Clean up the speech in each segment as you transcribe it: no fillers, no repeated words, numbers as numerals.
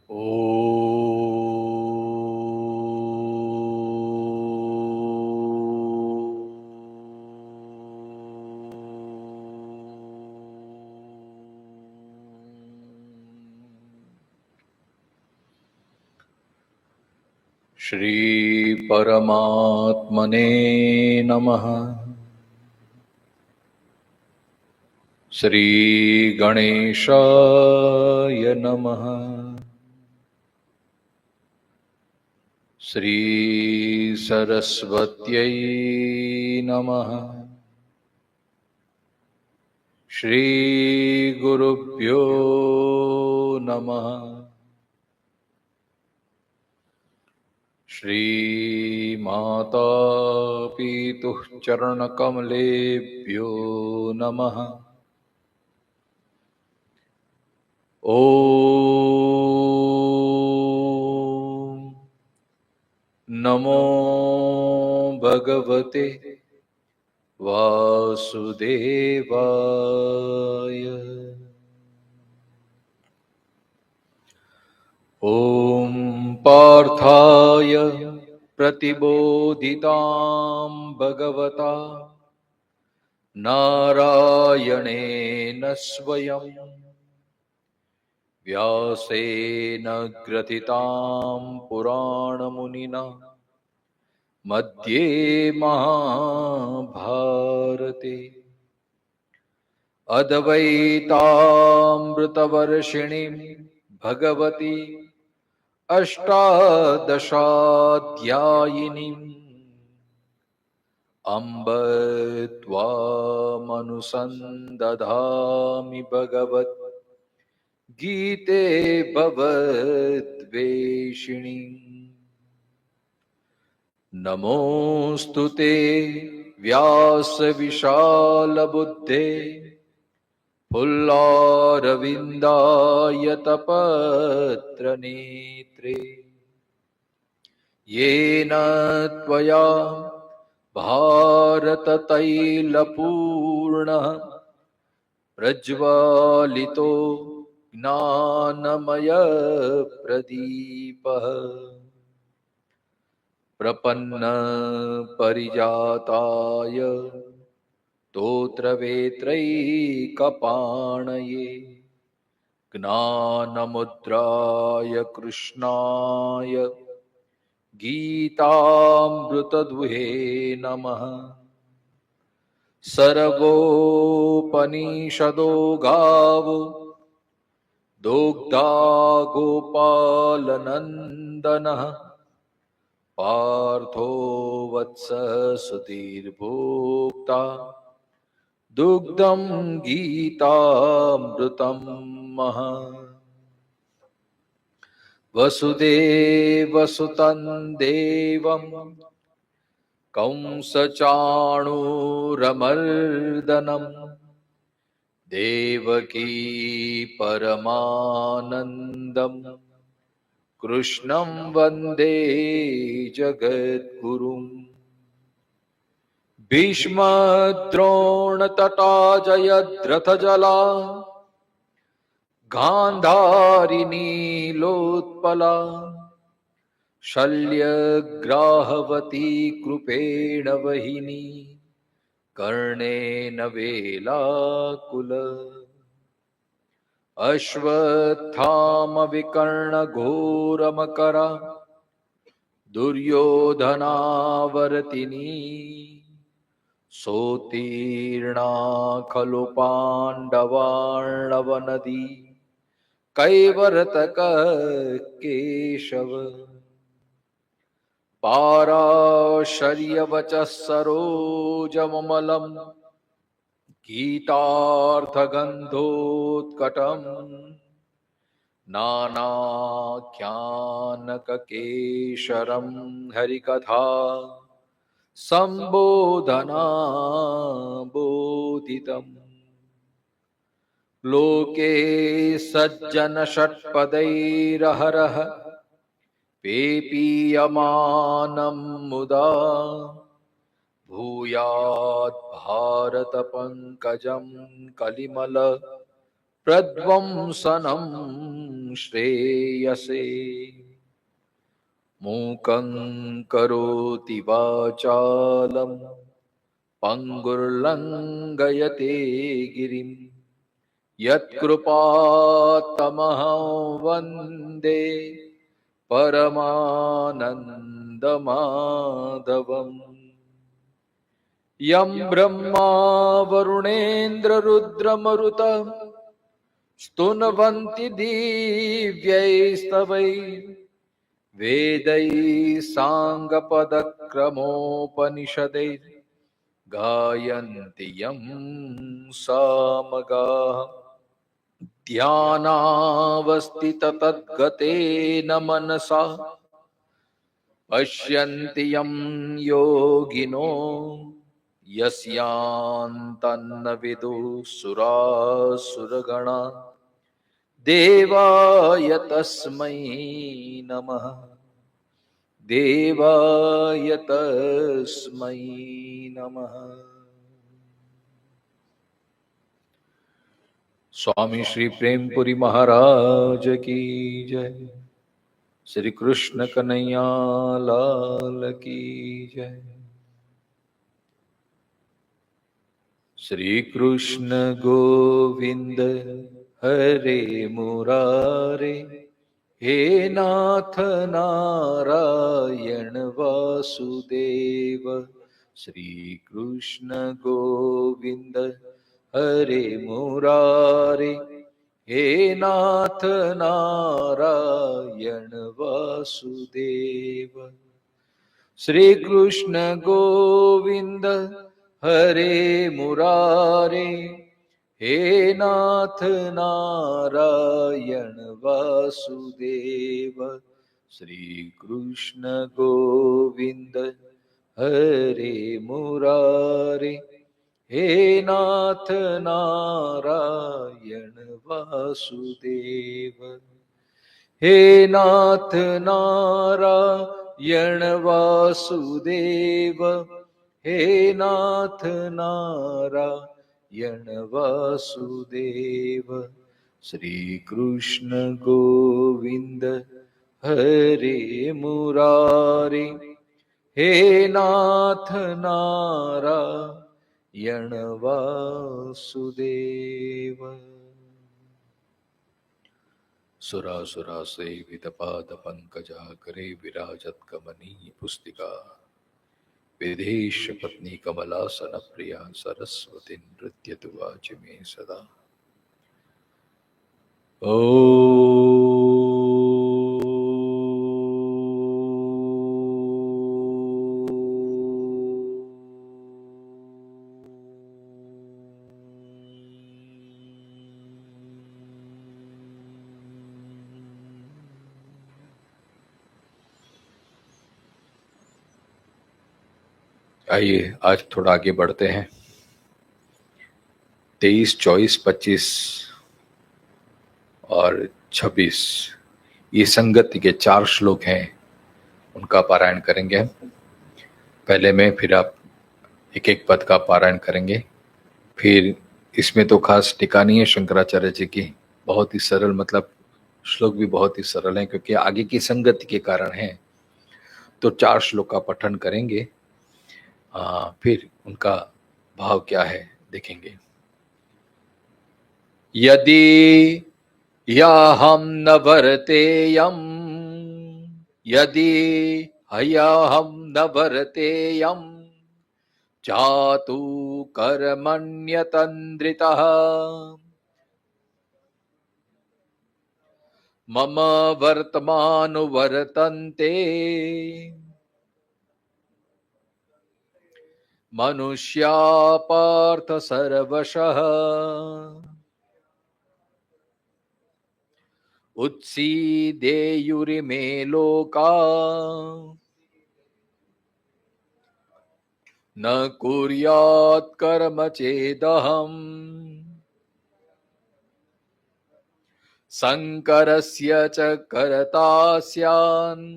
ओ श्री परमात्मने नमः। श्री गणेशाय नमः। श्री सरस्वत्यै नमः। श्री गुरुभ्यो नमः। श्री माता पितुः चरणकमलेभ्यो नमः। ॐ नमो भगवते वासुदेवाय। ॐ पार्थाय प्रतिबोधितां भगवता नारायणेन स्वयं व्यासेन ग्रथितां पुराणमुनिना मध्ये महाभारते अद्वैतामृतवर्षिणीं भगवती अष्टादशाध्यायिनीम् अम्ब त्वामनुसन्दधामि भगवत् गीते भवद्वेषिणी। नमोऽस्तु ते व्यासविशालबुद्धे पुल्लारविन्दायतपत्रनेत्रे येन त्वया भारततैलपूर्णः प्रज्वालितो ज्ञानमयप्रदीपः प्रपन्नपरिजाताय स्तोत्रवेत्रैकपाणये ज्ञानमुद्राय कृष्णाय गीतामृतदुहे नमः। सर्वोपनिषदो गावो दोग्धा गोपालनन्दनः पार्थो वत्स सुधीर्भोक्ता दुग्धं गीतामृतं महा। वसुदेवसुतं देवं कंसचाणूरमर्दनं देवकी परमानन्दं कृष्णं वन्दे जगद्गुरुं। भीष्मद्रोणतटा जयद्रथजला गान्धारिनीलोत्पला शल्यग्राहवती कृपेण वहिनी कर्णेन वेलाकुल अश्वत्थामविकर्णघोरमकरा दुर्योधनावर्तिनी सोत्तीर्णा खलु पाण्डवार्णवनदी कैवर्तक केशव पाराशर्यवचः सरोजममलं गीतार्थगन्धोत्कटं नानाख्यानककेशरं हरिकथा संबोधना बोधितम्। लोके सज्जन षट्पदैरहरः पेपीयमानं मुदा भूयात् भारत पंकजं कलिमल प्रध्वंसनं श्रेयसे मूकं करोति वाचालं पंगुर्लंघयते गिरिं यत्कृपात्तमहं वन्दे परमानन्दमाधवम् यं ब्रह्मा वरुणेन्द्ररुद्रमरुत स्तुन्वन्ति दिव्यैस्तवैः वेदैः साङ्गपदक्रमोपनिषदैः गायन्ति यं सामगाः ध्यानावस्थिततद्गतेन मनसा पश्यन्ति यं योगिनो यस्यान्तन्न विदुः सुरासुरगणा देवाय तस्मै नमः देवाय तस्मै नमः। स्वामी श्री प्रेमपुरी महाराज की जय। श्री कृष्ण कन्हैया लाल की जय। श्री कृष्ण गोविंद हरे मुरारे हे नाथ नारायण वासुदेव। श्री कृष्ण गोविंद हरे मुरारे हे नाथ नारायण वासुदेव। श्री कृष्ण गोविंद हरे मुरारे हे नाथ नारायण वासुदेव। श्री कृष्ण गोविंद हरे मुरारे हे नाथ नारायण वासुदेव। हे नाथ नारायण वासुदेव हे नाथ नारायण वासुदेव। श्री कृष्ण गोविंद हरे मुरारे हे नाथ नारायण वासुदेव। सुरासुरा सेवित पाद पंकजा करे विराजत कमनीय पुस्तिका विदेश पत्नी कमलासन प्रिया सरस्वती नृत्यतु वाचि मे सदा। ओ आइए आज थोड़ा आगे बढ़ते हैं। 23, 24, 25 और 26 ये संगति के 4 श्लोक हैं, उनका पारायण करेंगे हम। पहले मैं, फिर आप एक एक पद का पारायण करेंगे। फिर इसमें तो खास टीका नहीं है शंकराचार्य जी की, बहुत ही सरल, मतलब श्लोक भी बहुत ही सरल है क्योंकि आगे की संगति के कारण है। तो 4 श्लोक का पठन करेंगे, फिर उनका भाव क्या है देखेंगे। यदि याहम न वर्तेयम यदि हयाहम न वर्तेयम चातु कर्मण्यतन्द्रितः मम वर्तमानुवर्तन्ते मनुष्या पार्थ सर्वशः उत्सीदेयुरिमे लोका न कुर्यात् कर्म चेदहम् संकरस्य च कर्ता स्यान्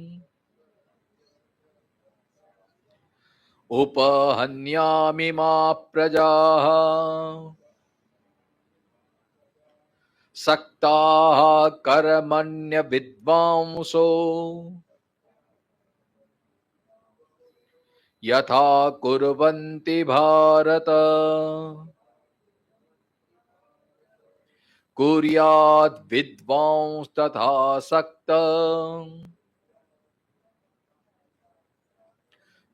उपहन्यामि मा प्रजाः सक्ताः कर्मण्य विद्वांसो यथा कुर्वन्ति भारत कुर्याद् विद्वांस तथा सक्ता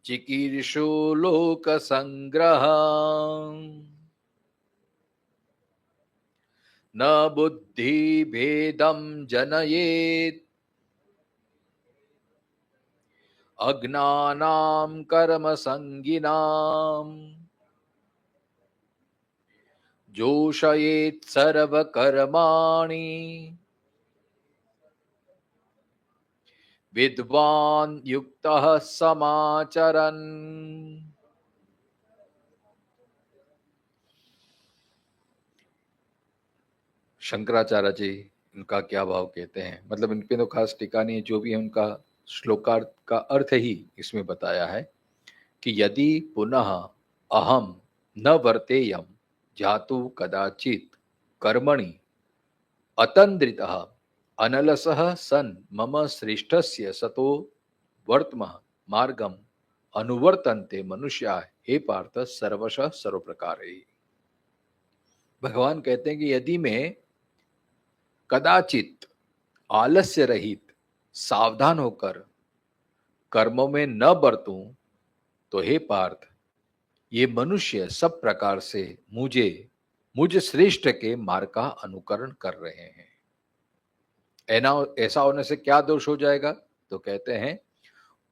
चिकीर्षु लोक संग्रह न बुद्धि भेदम जनयेत् अज्ञानां कर्म संगिनां जोषयेत् सर्व कर्माणि विद्वान् युक्तः समाचरन्। शंकराचार्य जी इनका क्या भाव कहते हैं, मतलब इन पे तो खास टीका नहीं है, जो भी है उनका श्लोकार्थ का अर्थ ही इसमें बताया है कि यदि पुनः अहम न वर्तेयम जातु कदाचित कर्मणि अतंद्रितः अनलसः सन मम श्रेष्ठस्य सतो वर्तमः मार्गम अनुवर्तन्ते मनुष्या हे पार्थ सर्वशः सर्व प्रकारे। भगवान कहते हैं कि यदि मैं कदाचित आलस्य रहित सावधान होकर कर्मों में न बरतूं तो हे पार्थ ये मनुष्य सब प्रकार से मुझ श्रेष्ठ के मार्ग का अनुकरण कर रहे हैं। ऐसा होने से क्या दोष हो जाएगा, तो कहते हैं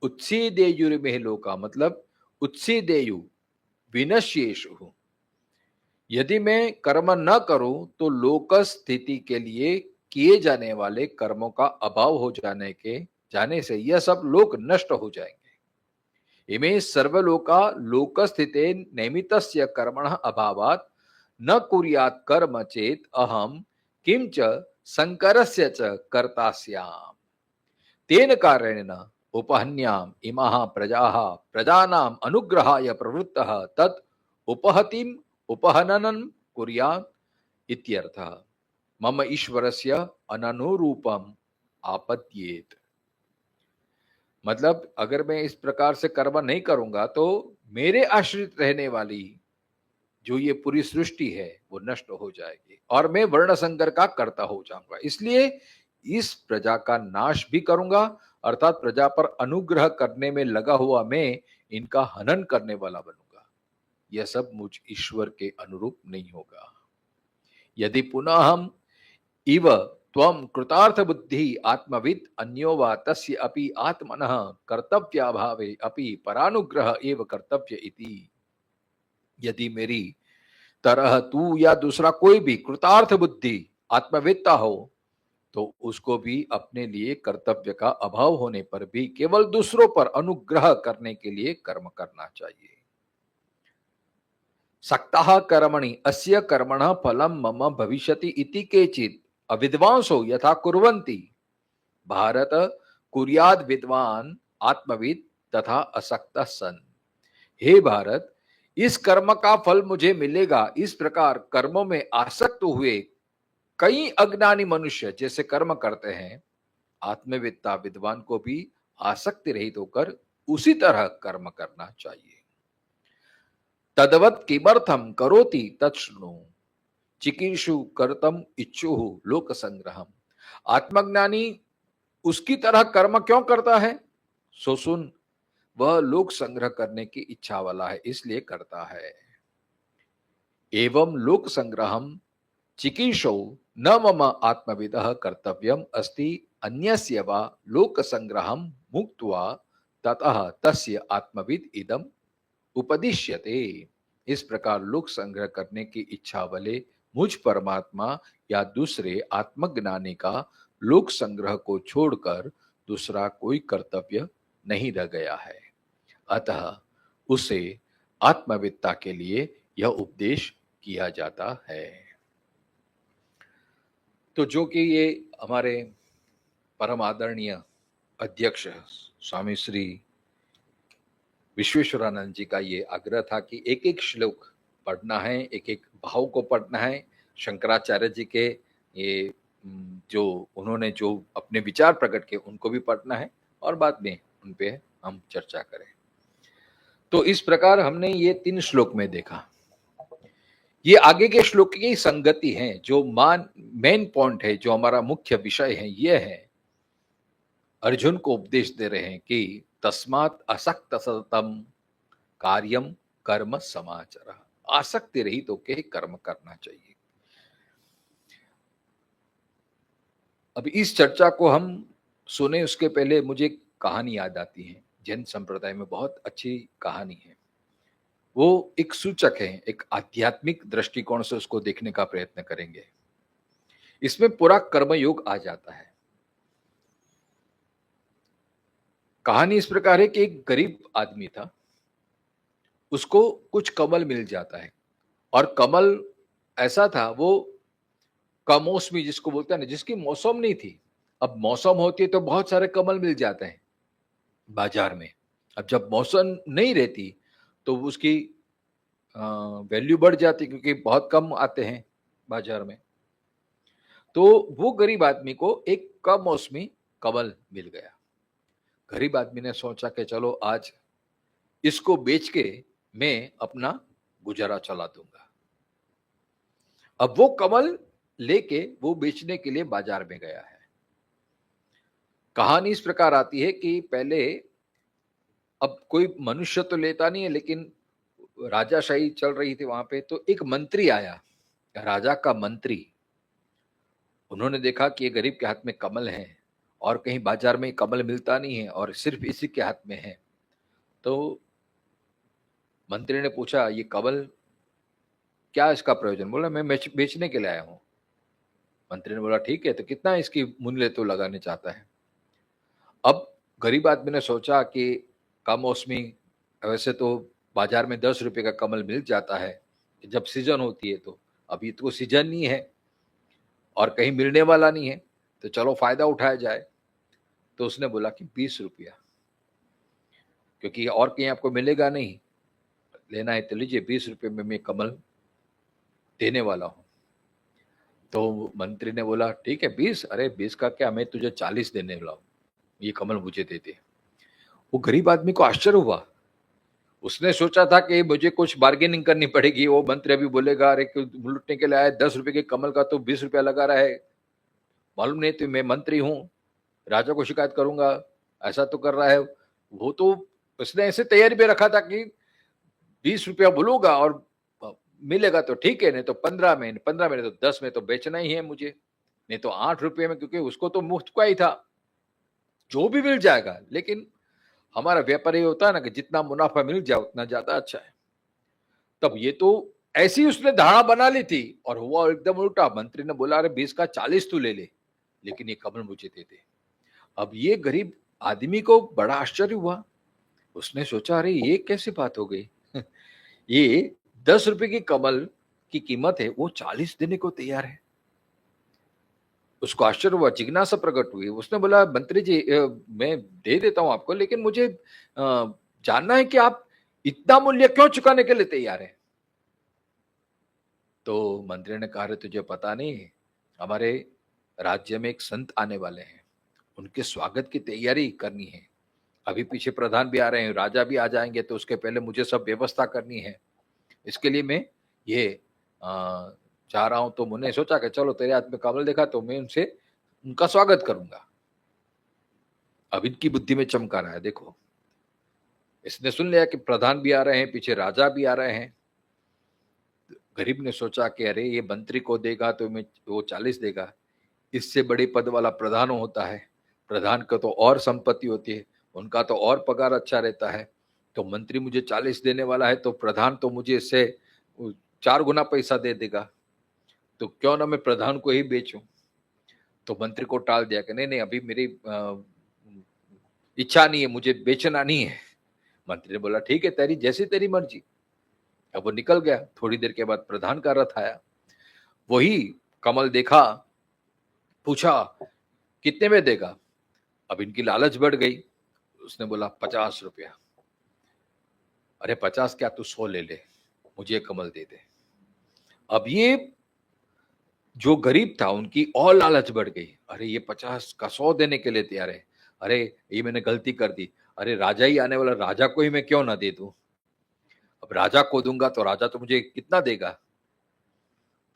उत्सीदेयुर्मेह लोका, मतलब उत्सीदेयु विनश्येषु, यदि मैं कर्म न करूं तो लोक स्थिति के लिए किए जाने वाले कर्मों का अभाव हो जाने से यह सब लोक नष्ट हो जाएंगे। इमे सर्वलोका लोक स्थिते नैमितस्य कर्मणः अभावात् न कुर्यात् कर्म चेत अहम किंच संकरस्य च कर्ता स्याम् तेन कारणेन उपहन्याम इमाः प्रजाः प्रजानाम् अनुग्रहाय प्रवृत्तः तत् उपहतिम उपहननं कुर्यात् इत्यर्थः। मम ईश्वरस्य अननुरूपम आपद्येत, मतलब अगर मैं इस प्रकार से कर्म नहीं करूंगा तो मेरे आश्रित रहने वाली जो ये पूरी सृष्टि है वो नष्ट हो जाएगी और मैं वर्ण संकर का कर्ता हो जाऊंगा, इसलिए इस प्रजा का नाश भी करूंगा, अर्थात प्रजा पर अनुग्रह करने में लगा हुआ मैं इनका हनन करने वाला बनूंगा। यह सब मुझ ईश्वर के अनुरूप नहीं होगा। यदि पुनः हम इव त्वं कृतार्थ बुद्धि आत्मविद अन्यो वा तस्य अपि आत्मनः कर्तव्याभावे अपि परानुग्रह एव कर्तव्य इति, यदि मेरी तरह तू या दूसरा कोई भी कृतार्थ बुद्धि आत्मवेत्ता हो तो उसको भी अपने लिए कर्तव्य का अभाव होने पर भी केवल दूसरों पर अनुग्रह करने के लिए कर्म करना चाहिए। सक्तः कर्मणि अस्य कर्मणः फलम मम भविष्यति इति केचित् अविद्वांसो यथा कुर्वन्ति भारत कुर्याद विद्वान आत्मविद तथा असक्तः सन। हे भारत, इस कर्म का फल मुझे मिलेगा, इस प्रकार कर्मों में आसक्त हुए कई अज्ञानी मनुष्य जैसे कर्म करते हैं, आत्मविद्ता विद्वान को भी आसक्ति रहित होकर उसी तरह कर्म करना चाहिए। तदवत किमर्थम करोति तत्शृणु चिकीर्षु कर्तम इच्छुः लोक संग्रहम, आत्मज्ञानी उसकी तरह कर्म क्यों करता है, सो सुन, वह लोक संग्रह करने की इच्छा वाला है इसलिए करता है। एवं लोक संग्रहम चिकीर्षौ न मम आत्मविदः कर्तव्यम अस्ति अन्यस्य वा लोक संग्रहम मुक्त्वा ततः तस्य आत्मविद इदम उपदिश्यते। इस प्रकार लोक संग्रह करने की इच्छा वाले मुझ परमात्मा या दूसरे आत्मज्ञानी का लोक संग्रह को छोड़कर दूसरा कोई कर्तव्य नहीं रह गया है, अतः उसे आत्मविद्ता के लिए यह उपदेश किया जाता है। तो जो कि ये हमारे परम आदरणीय अध्यक्ष स्वामी श्री विश्वेश्वरानंद जी का ये आग्रह था कि एक एक श्लोक पढ़ना है, एक एक भाव को पढ़ना है, शंकराचार्य जी के ये जो उन्होंने जो अपने विचार प्रकट किए उनको भी पढ़ना है और बाद में उन पे हम चर्चा करें। तो इस प्रकार हमने ये 3 श्लोक में देखा। ये आगे के श्लोक की संगति है, जो मेन पॉइंट है, जो हमारा मुख्य विषय है, ये है अर्जुन को उपदेश दे रहे हैं कि तस्मात् असक्त सततम कार्यम कर्म समाचर। आसक्ति रही तो के कर्म करना चाहिए। अब इस चर्चा को हम सुने उसके पहले मुझे एक कहानी याद आती है। जैन संप्रदाय में बहुत अच्छी कहानी है। वो एक सूचक है, एक आध्यात्मिक दृष्टिकोण से उसको देखने का प्रयत्न करेंगे। इसमें पूरा कर्मयोग आ जाता है। कहानी इस प्रकार है कि एक गरीब आदमी था, उसको कुछ कमल मिल जाता है और कमल ऐसा था, वो कमोसमी जिसको बोलते हैं ना, जिसकी मौसम नहीं थी। अब मौसम होती है तो बहुत सारे कमल मिल जाते हैं बाजार में। अब जब मौसम नहीं रहती तो उसकी वैल्यू बढ़ जाती, क्योंकि बहुत कम आते हैं बाजार में। तो वो गरीब आदमी को एक कमौसमी कमल मिल गया। गरीब आदमी ने सोचा कि चलो आज इसको बेच के मैं अपना गुजारा चला दूंगा। अब वो कमल लेके वो बेचने के लिए बाजार में गया है। कहानी इस प्रकार आती है कि पहले, अब कोई मनुष्य तो लेता नहीं है, लेकिन राजाशाही चल रही थी वहां पे, तो एक मंत्री आया, राजा का मंत्री। उन्होंने देखा कि ये गरीब के हाथ में कमल है और कहीं बाजार में कमल मिलता नहीं है और सिर्फ इसी के हाथ में है। तो मंत्री ने पूछा, ये कमल क्या इसका प्रयोजन? बोला, मैं बेचने के लिए आया हूं। मंत्री ने बोला, ठीक है, तो कितना इसकी मूल्य तो लगाने चाहता है? अब गरीब आदमी ने सोचा कि कम मौसमी, वैसे तो बाजार में 10 रुपए का कमल मिल जाता है जब सीजन होती है, तो अभी तो सीजन नहीं है और कहीं मिलने वाला नहीं है, तो चलो फायदा उठाया जाए। तो उसने बोला कि 20 रुपया, क्योंकि और कहीं आपको मिलेगा नहीं, लेना है तो लीजिए, 20 रुपये में मैं कमल देने वाला हूं। तो मंत्री ने बोला, ठीक है 20, अरे 20 का क्या, मैं तुझे 40 देने वाला हूं, ये कमल मुझे दे दे। वो गरीब आदमी को आश्चर्य हुआ। उसने सोचा था कि मुझे कुछ बार्गेनिंग करनी पड़ेगी, वो मंत्री अभी बोलेगा, अरे लुटने के लिए आया, 10 रुपए के कमल का तो 20 रुपया लगा रहा है, मालूम नहीं तो मैं मंत्री हूं, राजा को शिकायत करूंगा, ऐसा तो कर रहा है। वो तो उसने ऐसे तैयारी पे रखा था कि 20 रुपया बोलूंगा और मिलेगा तो ठीक है, नहीं तो 15 में, 15 में, तो 10 में तो बेचना ही है मुझे, नहीं तो 8 रुपये में, क्योंकि उसको तो मुफ्त का ही था, जो भी मिल जाएगा। लेकिन हमारा व्यापार ये होता है ना कि जितना मुनाफा मिल जाए उतना ज्यादा अच्छा है। तब ये तो ऐसी उसने धारणा बना ली थी और हुआ एकदम उल्टा। मंत्री ने बोला, अरे 20 का 40 तू ले ले, लेकिन ये कमल मुझे दे दे। अब ये गरीब आदमी को बड़ा आश्चर्य हुआ। उसने सोचा, अरे ये कैसी बात हो गई ये 10 रुपए की कमल की कीमत है, वो 40 देने को तैयार है। उसको आश्चर्य हुआ, जिज्ञासा प्रकट हुई। उसने बोला, मंत्री जी मैं दे देता हूं आपको, लेकिन मुझे जानना है कि आप इतना मूल्य क्यों चुकाने के लिए तैयार है? तो मंत्री ने कहा, तुझे पता नहीं, हमारे राज्य में एक संत आने वाले हैं, उनके स्वागत की तैयारी करनी है। अभी पीछे प्रधान भी आ रहे हैं, राजा भी आ जाएंगे, तो उसके पहले मुझे सब व्यवस्था करनी है। इसके लिए मैं ये चाह रहा हूं। तो मैंने सोचा कि चलो तेरे हाथ में कमल देखा तो मैं उनसे उनका स्वागत करूंगा। अब इनकी बुद्धि में चमका रहा है, देखो, इसने सुन लिया कि प्रधान भी आ रहे हैं, पीछे राजा भी आ रहे हैं। गरीब ने सोचा कि अरे ये मंत्री को देगा तो मैं वो 40 देगा, इससे बड़ी पद वाला प्रधान होता है, प्रधान का तो और संपत्ति होती है, उनका तो और पगार अच्छा रहता है। तो मंत्री मुझे 40 देने वाला है, तो प्रधान तो मुझे इससे 4 गुना पैसा दे देगा, तो क्यों ना मैं प्रधान को ही बेचूं। तो मंत्री को टाल दिया कि नहीं नहीं, अभी मेरी इच्छा नहीं है, मुझे बेचना नहीं है। मंत्री ने बोला, ठीक है, तेरी जैसी तेरी मर्जी। अब वो निकल गया। थोड़ी देर के बाद प्रधान का रथ आया, वही कमल देखा, पूछा कितने में देगा? अब इनकी लालच बढ़ गई। उसने बोला 50 रुपया। अरे 50 क्या, तू 100 ले ले, मुझे कमल दे दे। अब ये जो गरीब था उनकी और लालच बढ़ गई। अरे ये 50 का 100 देने के लिए तैयार है। अरे ये मैंने गलती कर दी। अरे राजा ही आने वाला, राजा को ही मैं क्यों ना दे दूं। अब राजा को दूंगा तो राजा तो मुझे कितना देगा।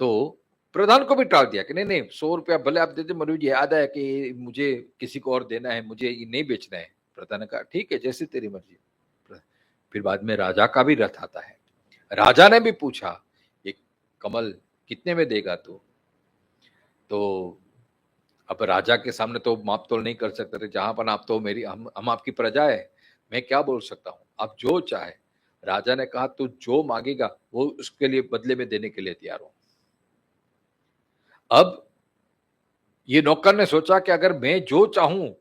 तो प्रधान को भी टाल दिया कि नहीं नहीं 100 रुपया भले आप दे दे, मुझे याद है कि मुझे किसी को और देना है, मुझे ये नहीं बेचना है। प्रधान ने कहा ठीक है जैसी तेरी मर्जी। फिर बाद में राजा का भी रथ आता है। राजा ने भी पूछा ये कमल कितने में देगा तू। तो अब राजा के सामने तो माप तोल नहीं कर सकते थे। जहां पर आप तो मेरी हम आपकी प्रजा है, मैं क्या बोल सकता हूं, आप जो चाहे। राजा ने कहा तू जो मांगेगा वो उसके लिए बदले में देने के लिए तैयार हूं। अब ये नौकर ने सोचा कि अगर मैं जो चाहूं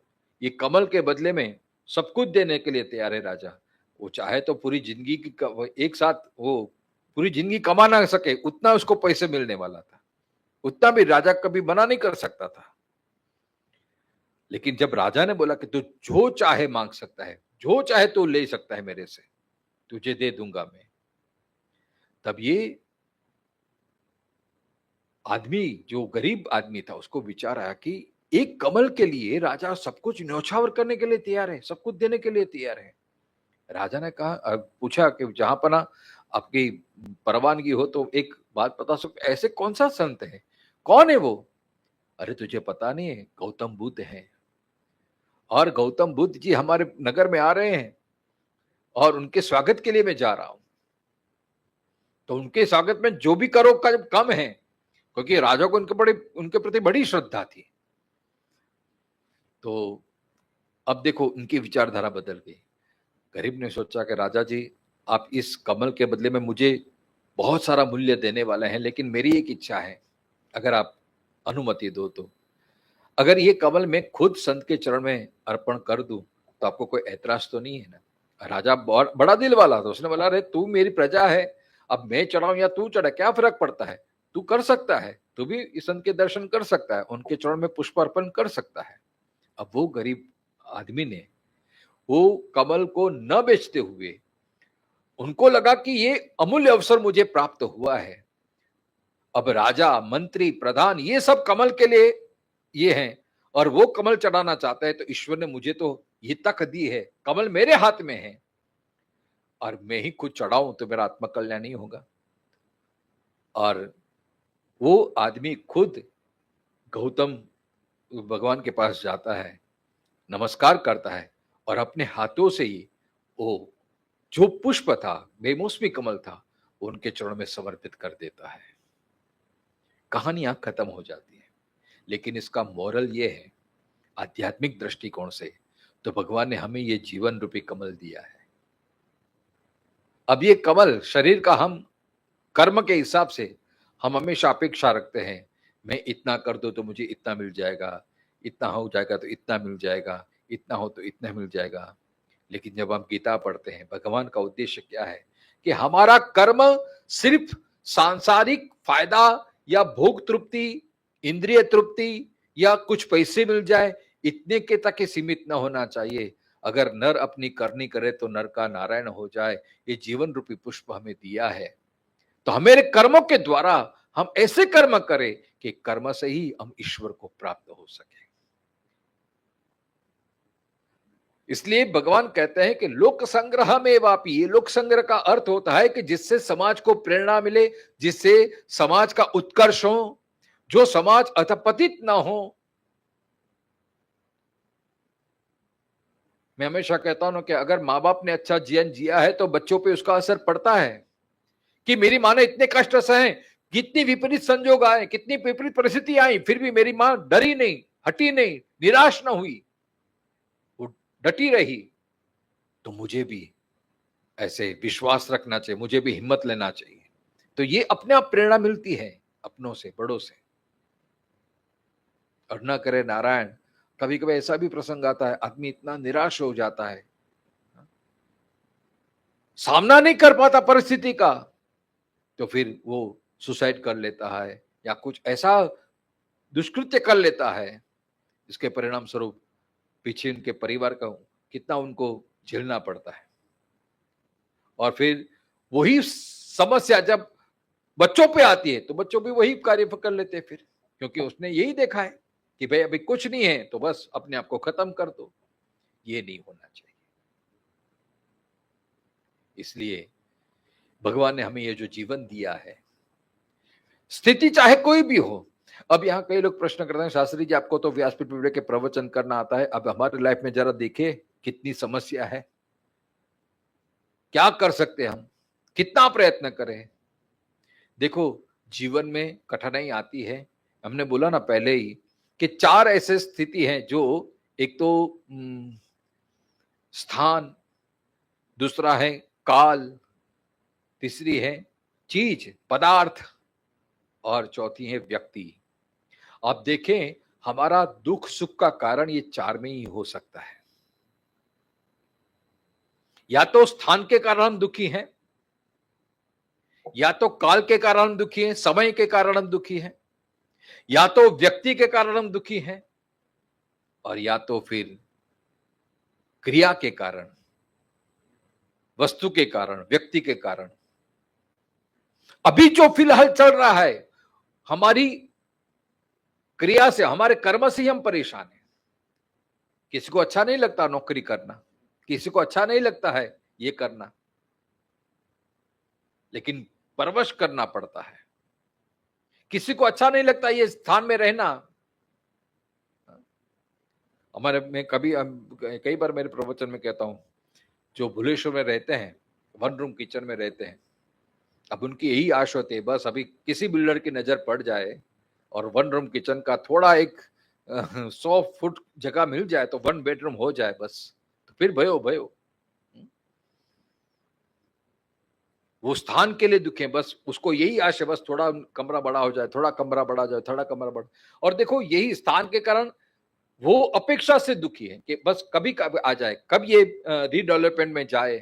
ये कमल के बदले में सब कुछ देने के लिए तैयार है राजा। वो चाहे तो पूरी जिंदगी की एक साथ वो पूरी जिंदगी कमा ना सके उतना उसको पैसे मिलने वाला था, उतना भी राजा कभी मना नहीं कर सकता था। लेकिन जब राजा ने बोला कि तू जो चाहे मांग सकता है, जो चाहे तू ले सकता है मेरे से, तुझे दे दूंगा मैं। तब ये आदमी जो गरीब आदमी था उसको विचार आया कि एक कमल के लिए राजा सब कुछ न्यौछावर करने के लिए तैयार है, सब कुछ देने के लिए तैयार है। राजा ने कहा पूछा कि जहां पर ना आपकी परवानगी हो तो एक बात बता सकते, ऐसे कौन सा संत है, कौन है वो। अरे तुझे पता नहीं है, गौतम बुद्ध है। और गौतम बुद्ध जी हमारे नगर में आ रहे हैं और उनके स्वागत के लिए मैं जा रहा हूं। तो उनके स्वागत में जो भी करो कम है, क्योंकि राजा को उनके प्रति बड़ी श्रद्धा थी। तो अब देखो उनकी विचारधारा बदल गई। गरीब ने सोचा कि राजा जी आप इस कमल के बदले में मुझे बहुत सारा मूल्य देने वाले हैं, लेकिन मेरी एक इच्छा है, अगर आप अनुमति दो तो। अगर ये कमल मैं खुद संत के चरण में अर्पण कर दूं तो आपको कोई ऐतराज तो नहीं है ना। राजा बहुत बड़ा दिल वाला था, उसने बोला अरे तू मेरी प्रजा है, अब मैं चढ़ाऊं या तू चढ़ा क्या फर्क पड़ता है, तू कर सकता है, तू भी इस संत के दर्शन कर सकता है, उनके चरण में पुष्प अर्पण कर सकता है। अब वो गरीब आदमी ने वो कमल को न बेचते हुए, उनको लगा कि ये अमूल्य अवसर मुझे प्राप्त हुआ है। अब राजा मंत्री प्रधान ये सब कमल के लिए ये हैं, और वो कमल चढ़ाना चाहता है, तो ईश्वर ने मुझे तो ये तक दी है, कमल मेरे हाथ में है, और मैं ही खुद चढ़ाऊं तो मेरा आत्म कल्याण नहीं होगा। और वो आदमी खुद गौतम भगवान के पास जाता है, नमस्कार करता है, और अपने हाथों से ही वो जो पुष्प था, बेमौसमी कमल था, उनके चरणों में समर्पित कर देता है। कहानी यहां खत्म हो जाती है। लेकिन इसका मोरल ये है, आध्यात्मिक दृष्टिकोण से तो भगवान ने हमें ये जीवन रूपी कमल दिया है। अब ये कमल शरीर का हम कर्म के हिसाब से हम हमेशा अपेक्षा रखते हैं, मैं इतना कर दूं तो मुझे इतना मिल जाएगा, इतना हो जाएगा तो इतना मिल जाएगा, इतना हो तो इतना मिल जाएगा। लेकिन जब हम गीता पढ़ते हैं, भगवान का उद्देश्य क्या है कि हमारा कर्म सिर्फ सांसारिक फायदा या भोग तृप्ति, इंद्रिय तृप्ति या कुछ पैसे मिल जाए, इतने के तक ही सीमित न होना चाहिए। अगर नर अपनी करनी करे तो नर का नारायण हो जाए, ये जीवन रूपी पुष्प हमें दिया है। तो हमारे कर्मों के द्वारा हम ऐसे कर्म करें कि कर्म से ही हम ईश्वर को प्राप्त हो सके। इसलिए भगवान कहते हैं कि लोक संग्रह में वापी, ये लोक संग्रह का अर्थ होता है कि जिससे समाज को प्रेरणा मिले, जिससे समाज का उत्कर्ष हो, जो समाज अधपतित ना हो। मैं हमेशा कहता हूं कि अगर माँ बाप ने अच्छा जीवन जिया है तो बच्चों पे उसका असर पड़ता है, कि मेरी माँ ने इतने कष्ट सहे, कितनी विपरीत संजोग आए, कितनी विपरीत परिस्थिति आई, फिर भी मेरी माँ डरी नहीं, हटी नहीं, निराश ना हुई, वो डटी रही। तो मुझे भी ऐसे विश्वास रखना चाहिए, मुझे भी हिम्मत लेना चाहिए। तो ये अपने आप प्रेरणा मिलती है अपनों से, बड़ों से। और न करे नारायण, कभी कभी ऐसा भी प्रसंग आता है, आदमी इतना निराश हो जाता है, सामना नहीं कर पाता परिस्थिति का, तो फिर वो सुसाइड कर लेता है या कुछ ऐसा दुष्कृत्य कर लेता है, इसके परिणाम स्वरूप पीछे उनके परिवार का कितना उनको झेलना पड़ता है। और फिर वही समस्या जब बच्चों पे आती है तो बच्चों भी वही कार्य कर लेते हैं फिर, क्योंकि उसने यही देखा है कि भाई अभी कुछ नहीं है तो बस अपने आप को खत्म कर दो। ये नहीं होना चाहिए। इसलिए भगवान ने हमें ये जो जीवन दिया है, स्थिति चाहे कोई भी हो। अब यहाँ कई लोग प्रश्न करते हैं, शास्त्री जी आपको तो व्यासपीठ पे बैठ के प्रवचन करना आता है, अब हमारे लाइफ में जरा देखिए कितनी समस्या है, क्या कर सकते हैं हम, कितना प्रयत्न करें। देखो, जीवन में कठिनाई आती है। हमने बोला ना पहले ही कि 4 ऐसे स्थिति हैं जो, एक तो स्थान, दूसरा है काल, तीसरी है चीज, पदार्थ, और चौथी है व्यक्ति। आप देखें, हमारा दुख सुख का कारण ये 4 में ही हो सकता है। या तो स्थान के कारण हम दुखी हैं, या तो काल के कारण हम दुखी हैं, समय के कारण हम दुखी हैं, या तो व्यक्ति के कारण हम दुखी हैं, और या तो फिर क्रिया के कारण, वस्तु के कारण, व्यक्ति के कारण। अभी जो फिलहाल चल रहा है, हमारी क्रिया से, हमारे कर्म से ही हम परेशान हैं। किसी को अच्छा नहीं लगता नौकरी करना, किसी को अच्छा नहीं लगता है ये करना, लेकिन परवश करना पड़ता है। किसी को अच्छा नहीं लगता ये स्थान में रहना। हमारे में कई बार मेरे प्रवचन में कहता हूं, जो भुलेश्वर में रहते हैं, 1 रूम किचन में रहते हैं, अब उनकी यही आश होती है बस अभी किसी बिल्डर की नजर पड़ जाए और 1 रूम किचन का थोड़ा एक 100 फुट जगह मिल जाए तो 1 बेडरूम हो जाए बस, तो फिर भयो भयो। वो स्थान के लिए दुखे, बस उसको यही आश है, बस थोड़ा कमरा बड़ा हो जाए, थोड़ा कमरा बड़ा हो जाए, थोड़ा कमरा बड़ा। और देखो, यही स्थान के कारण वो अपेक्षा से दुखी है कि बस कभी कभी आ जाए, कब ये रीडेवलपमेंट में जाए,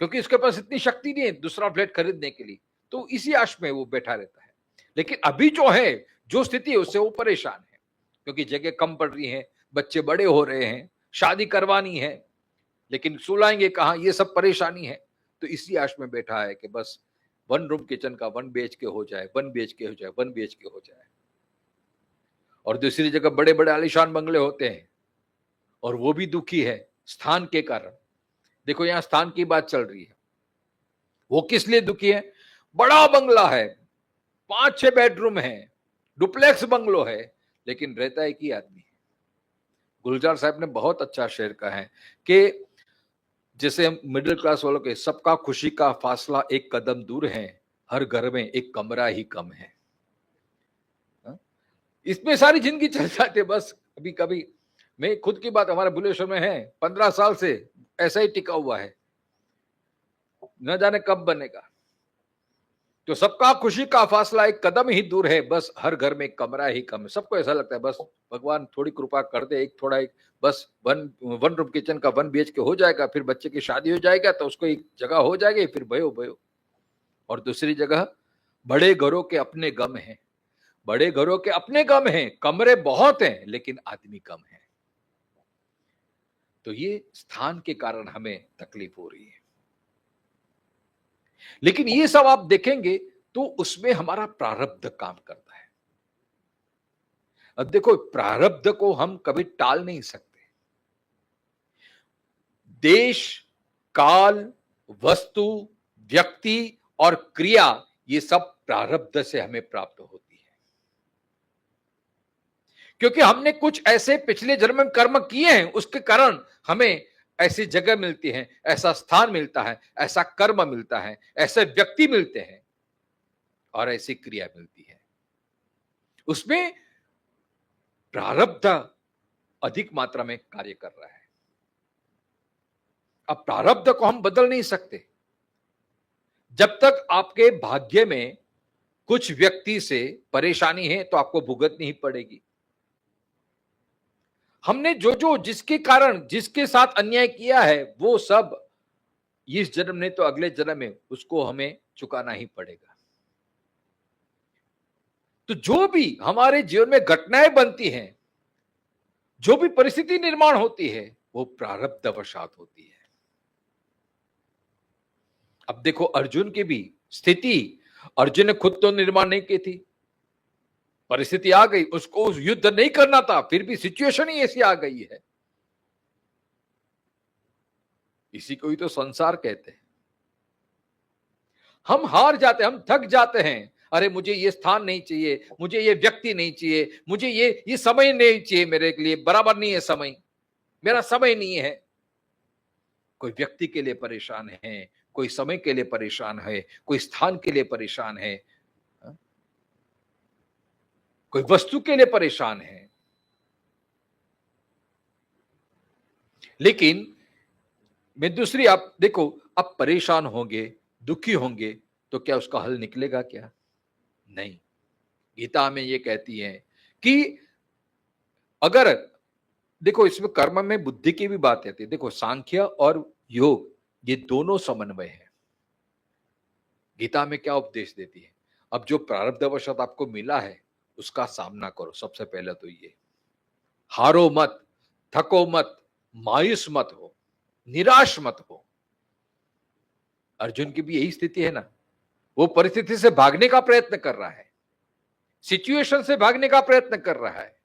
क्योंकि उसके पास इतनी शक्ति नहीं है दूसरा फ्लैट खरीदने के लिए, तो इसी आश में वो बैठा रहता है। लेकिन अभी जो है, जो स्थिति है, उससे वो परेशान है, क्योंकि जगह कम पड़ रही है, बच्चे बड़े हो रहे हैं, शादी करवानी है, लेकिन सुलाएंगे कहाँ, ये सब परेशानी है। तो इसी आश में बैठा है कि बस 1 रूम किचन का 1 BHK हो जाए, 1 BHK हो जाए, 1 BHK हो जाए। और दूसरी जगह बड़े बड़े आलीशान बंगले होते हैं, और वो भी दुखी है स्थान के कारण। देखो, यहां स्थान की बात चल रही है, वो किस लिए दुखी है? बड़ा बंगला है, 5-6 बेडरूम है, डुप्लेक्स बंगलो है, लेकिन रहता एक ही आदमी है। गुलजार साहब ने बहुत अच्छा शेर कहा है कि जैसे मिडिल क्लास वालों के, सबका खुशी का फासला एक कदम दूर है, हर घर में एक कमरा ही कम है। इसमें सारी जिंदगी चल जाती है बस। कभी कभी मैं खुद की बात, हमारे भुलेश्वर में है, 15 साल से ऐसा ही टिका हुआ है, न जाने कब बनेगा। तो सबका खुशी का फासला एक कदम ही दूर है, बस हर घर में एक कमरा ही कम है। सबको ऐसा लगता है बस भगवान थोड़ी कृपा कर दे, एक थोड़ा एक बस 1 रूम किचन का 1 BHK हो जाएगा, फिर बच्चे की शादी हो जाएगा तो उसको एक जगह हो जाएगी, फिर भयो भयो। और दूसरी जगह, बड़े घरों के अपने गम हैं, बड़े घरों के अपने गम हैं, कमरे बहुत हैं लेकिन आदमी कम है। तो ये स्थान के कारण हमें तकलीफ हो रही है। लेकिन ये सब आप देखेंगे तो उसमें हमारा प्रारब्ध काम करता है। अब देखो, प्रारब्ध को हम कभी टाल नहीं सकते। देश, काल, वस्तु, व्यक्ति और क्रिया, ये सब प्रारब्ध से हमें प्राप्त होती है, क्योंकि हमने कुछ ऐसे पिछले जन्म में कर्म किए हैं, उसके कारण हमें ऐसी जगह मिलती है, ऐसा स्थान मिलता है, ऐसा कर्म मिलता है, ऐसे व्यक्ति मिलते हैं और ऐसी क्रिया मिलती है। उसमें प्रारब्ध अधिक मात्रा में कार्य कर रहा है। अब प्रारब्ध को हम बदल नहीं सकते। जब तक आपके भाग्य में कुछ व्यक्ति से परेशानी है तो आपको भुगतनी ही पड़ेगी। हमने जो जो जिसके कारण जिसके साथ अन्याय किया है, वो सब इस जन्म ने तो अगले जन्म में उसको हमें चुकाना ही पड़ेगा। तो जो भी हमारे जीवन में घटनाएं बनती हैं, जो भी परिस्थिति निर्माण होती है, वो प्रारब्धवशात होती है। अब देखो, अर्जुन की भी स्थिति अर्जुन ने खुद तो निर्माण नहीं की थी, परिस्थिति आ गई, उसको युद्ध नहीं करना था, फिर भी सिचुएशन ही ऐसी आ गई है। इसी को ही तो संसार कहते हैं। हम हार जाते हैं, हम थक जाते हैं, अरे मुझे ये स्थान नहीं चाहिए, मुझे ये व्यक्ति नहीं चाहिए, मुझे ये समय नहीं चाहिए, मेरे लिए बराबर नहीं है समय, मेरा समय नहीं है। कोई व्यक्ति के लिए परेशान है, कोई समय के लिए परेशान है, कोई स्थान के लिए परेशान है, कोई वस्तु के लिए परेशान है। लेकिन मैं दूसरी, आप देखो, आप परेशान होंगे, दुखी होंगे, तो क्या उसका हल निकलेगा क्या? नहीं। गीता में ये कहती है कि अगर, देखो इसमें कर्म में बुद्धि की भी बात आती है। देखो सांख्य और योग ये दोनों समन्वय है। गीता में क्या उपदेश देती है? अब जो प्रारब्धवशात आपको मिला है उसका सामना करो। सबसे पहले तो ये, हारो मत, थको मत, मायूस मत हो, निराश मत हो। अर्जुन की भी यही स्थिति है ना, वो परिस्थिति से भागने का प्रयत्न कर रहा है, सिचुएशन से भागने का प्रयत्न कर रहा है।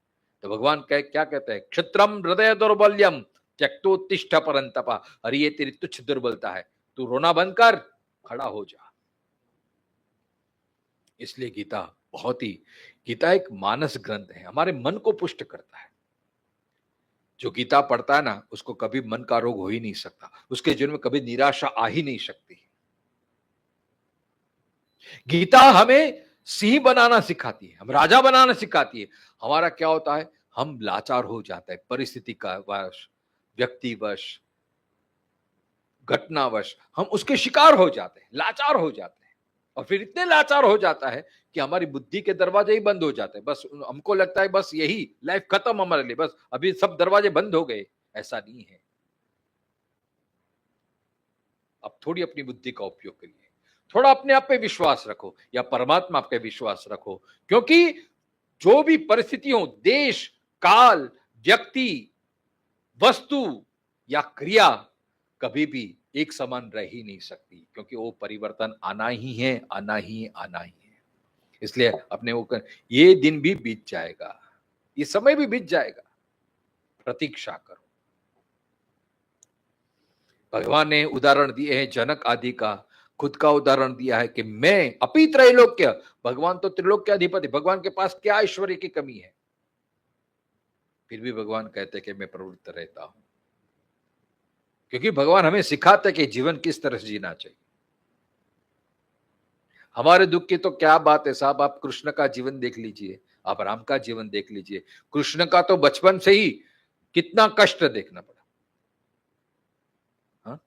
तो भगवान क्या कहते हैं? क्षत्रम हृदय दौर्बल्यम त्यक्तोत्तिष्ठ परंतपा। अरे ये तेरी तुच्छ दुर्बलता है, तू रोना बंद कर, खड़ा हो जा। इसलिए गीता एक मानस ग्रंथ है, हमारे मन को पुष्ट करता है। जो गीता पढ़ता है ना, उसको कभी मन का रोग हो ही नहीं सकता, उसके जीवन में कभी निराशा आ ही नहीं सकती। गीता हमें सिंह बनाना सिखाती है, हम राजा बनाना सिखाती है। हमारा क्या होता है? हम लाचार हो जाते हैं, परिस्थिति का वश, व्यक्तिवश, घटनावश हम उसके शिकार हो जाते हैं, लाचार हो जाते हैं। और फिर इतने लाचार हो जाता है कि हमारी बुद्धि के दरवाजे ही बंद हो जाते हैं। बस हमको लगता है बस यही लाइफ खत्म हमारे लिए, बस अभी सब दरवाजे बंद हो गए। ऐसा नहीं है। अब थोड़ी अपनी बुद्धि का उपयोग करिए, थोड़ा अपने आप पे विश्वास रखो, या परमात्मा पे विश्वास रखो। क्योंकि जो भी परिस्थिति हो, देश, काल, व्यक्ति, वस्तु या क्रिया कभी भी एक समान रह ही नहीं सकती, क्योंकि वो परिवर्तन आना ही है, आना ही आना ही है। इसलिए अपने वो ये दिन भी बीत जाएगा, ये समय भी बीत जाएगा, प्रतीक्षा करो। भगवान ने उदाहरण दिए हैं जनक आदि का, खुद का उदाहरण दिया है कि मैं अपि त्रैलोक्य, भगवान तो त्रिलोक के अधिपति, भगवान के पास क्या ऐश्वर्य की कमी है? फिर भी भगवान कहते कि मैं प्रवृत्त रहता हूं, क्योंकि भगवान हमें सिखाते कि जीवन किस तरह से जीना चाहिए। हमारे दुख की तो क्या बात है साहब, आप कृष्ण का जीवन देख लीजिए, आप राम का जीवन देख लीजिए। कृष्ण का तो बचपन से ही कितना कष्ट देखना पड़ा। हाँ?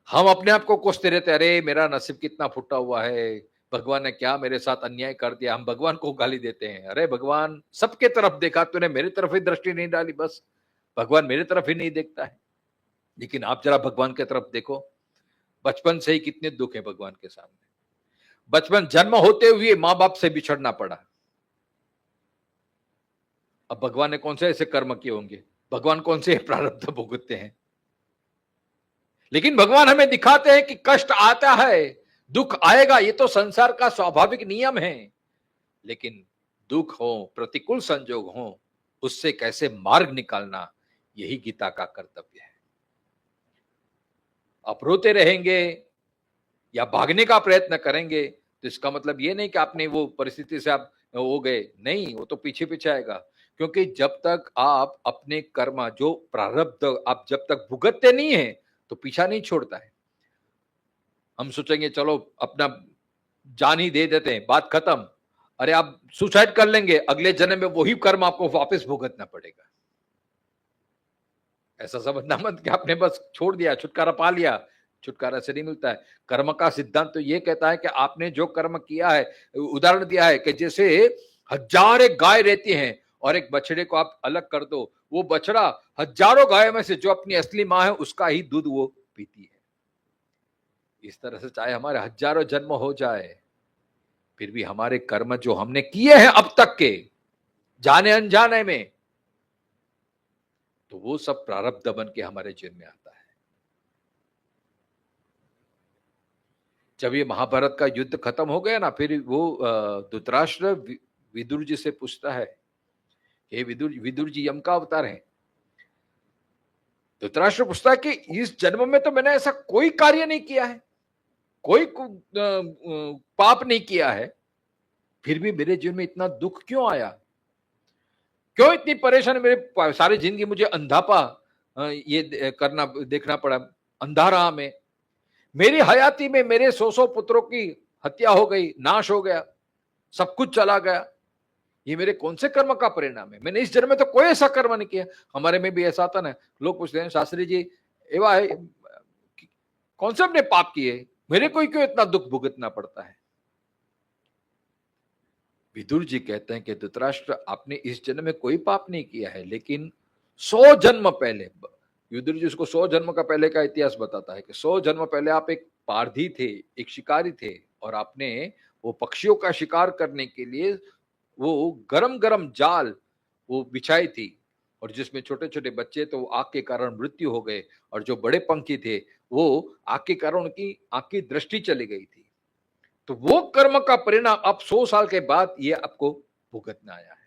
हम अपने आप को कोसते रहते, अरे मेरा नसीब कितना फूटा हुआ है, भगवान ने क्या मेरे साथ अन्याय कर दिया। हम भगवान को गाली देते हैं, अरे भगवान सबके तरफ देखा तूने, मेरी तरफ ही दृष्टि नहीं डाली, बस भगवान मेरी तरफ ही नहीं देखता है। लेकिन आप जरा भगवान की तरफ देखो, बचपन से ही कितने दुख है भगवान के सामने। बचपन जन्म होते हुए मां बाप से बिछड़ना पड़ा। अब भगवान ने कौन से ऐसे कर्म किए होंगे, भगवान कौन से प्रारब्ध भुगतते हैं? लेकिन भगवान हमें दिखाते हैं कि कष्ट आता है, दुख आएगा, ये तो संसार का स्वाभाविक नियम है। लेकिन दुख हो, प्रतिकूल संजोग हो, उससे कैसे मार्ग निकालना, यही गीता का कर्तव्य है। आप रोते रहेंगे या भागने का प्रयत्न करेंगे तो इसका मतलब ये नहीं कि आपने वो परिस्थिति से आप हो गए, नहीं, वो तो पीछे पीछे आएगा। क्योंकि जब तक आप अपने कर्म, जो प्रारब्ध आप जब तक भुगतते नहीं है, तो पीछा नहीं छोड़ता है। हम सोचेंगे चलो अपना जान ही दे देते हैं, बात खत्म। अरे आप सुसाइड कर लेंगे, अगले जन्म में वही कर्म आपको वापस भुगतना पड़ेगा। ऐसा समझना मत कि आपने बस छोड़ दिया, छुटकारा पा लिया। छुटकारा से नहीं मिलता है। कर्म का सिद्धांत तो ये कहता है कि आपने जो कर्म किया है, उदाहरण दिया है कि जैसे हजार एक गाय रहती हैं और एक बछड़े को आप अलग कर दो, वो बछड़ा हजारों गाय में से जो अपनी असली मां है उसका ही दूध वो पीती है। इस तरह से चाहे हमारे हजारों जन्म हो जाए, फिर भी हमारे कर्म जो हमने किए हैं अब तक के, जाने अनजाने में, तो वो सब प्रारब्ध बन के हमारे जीवन में आता है। जब ये महाभारत का युद्ध खत्म हो गया ना, फिर वो धृतराष्ट्र विदुर जी से पूछता है, हे विदुर, विदुर जी यम का अवतार है। धृतराष्ट्र पूछता है कि इस जन्म में तो मैंने ऐसा कोई कार्य नहीं किया है, कोई पाप नहीं किया है, फिर भी मेरे जीवन में इतना दुख क्यों आया, क्यों इतनी परेशानी, मेरे सारी जिंदगी मुझे अंधापा ये करना देखना पड़ा, अंधा रहा मैं, मेरी हयाती में मेरे 100 पुत्रों की हत्या हो गई, नाश हो गया, सब कुछ चला गया, ये मेरे कौन से कर्म का परिणाम है, मैंने इस जन्म में तो कोई ऐसा कर्म नहीं किया। हमारे में भी ऐसा था ना, लोग पूछते हैं शास्त्री जी एवा है, कौन से अपने पाप किए, मेरे को क्यों इतना दुख भुगतना पड़ता है। विदुर जी कहते हैं कि धृतराष्ट्र, आपने इस जन्म में कोई पाप नहीं किया है, लेकिन 100 जन्म पहले, विदुर जी उसको 100 जन्म का पहले का इतिहास बताता है कि 100 जन्म पहले आप एक पारधी थे, एक शिकारी थे, और आपने वो पक्षियों का शिकार करने के लिए वो गरम गरम जाल वो बिछाई थी, और जिसमें छोटे छोटे बच्चे तो आग के कारण मृत्यु हो गए, और जो बड़े पंखी थे वो आग के कारण उनकी आंख की दृष्टि चली गई थी। तो वो कर्म का परिणाम अब 100 साल के बाद ये आपको भुगतना आया है।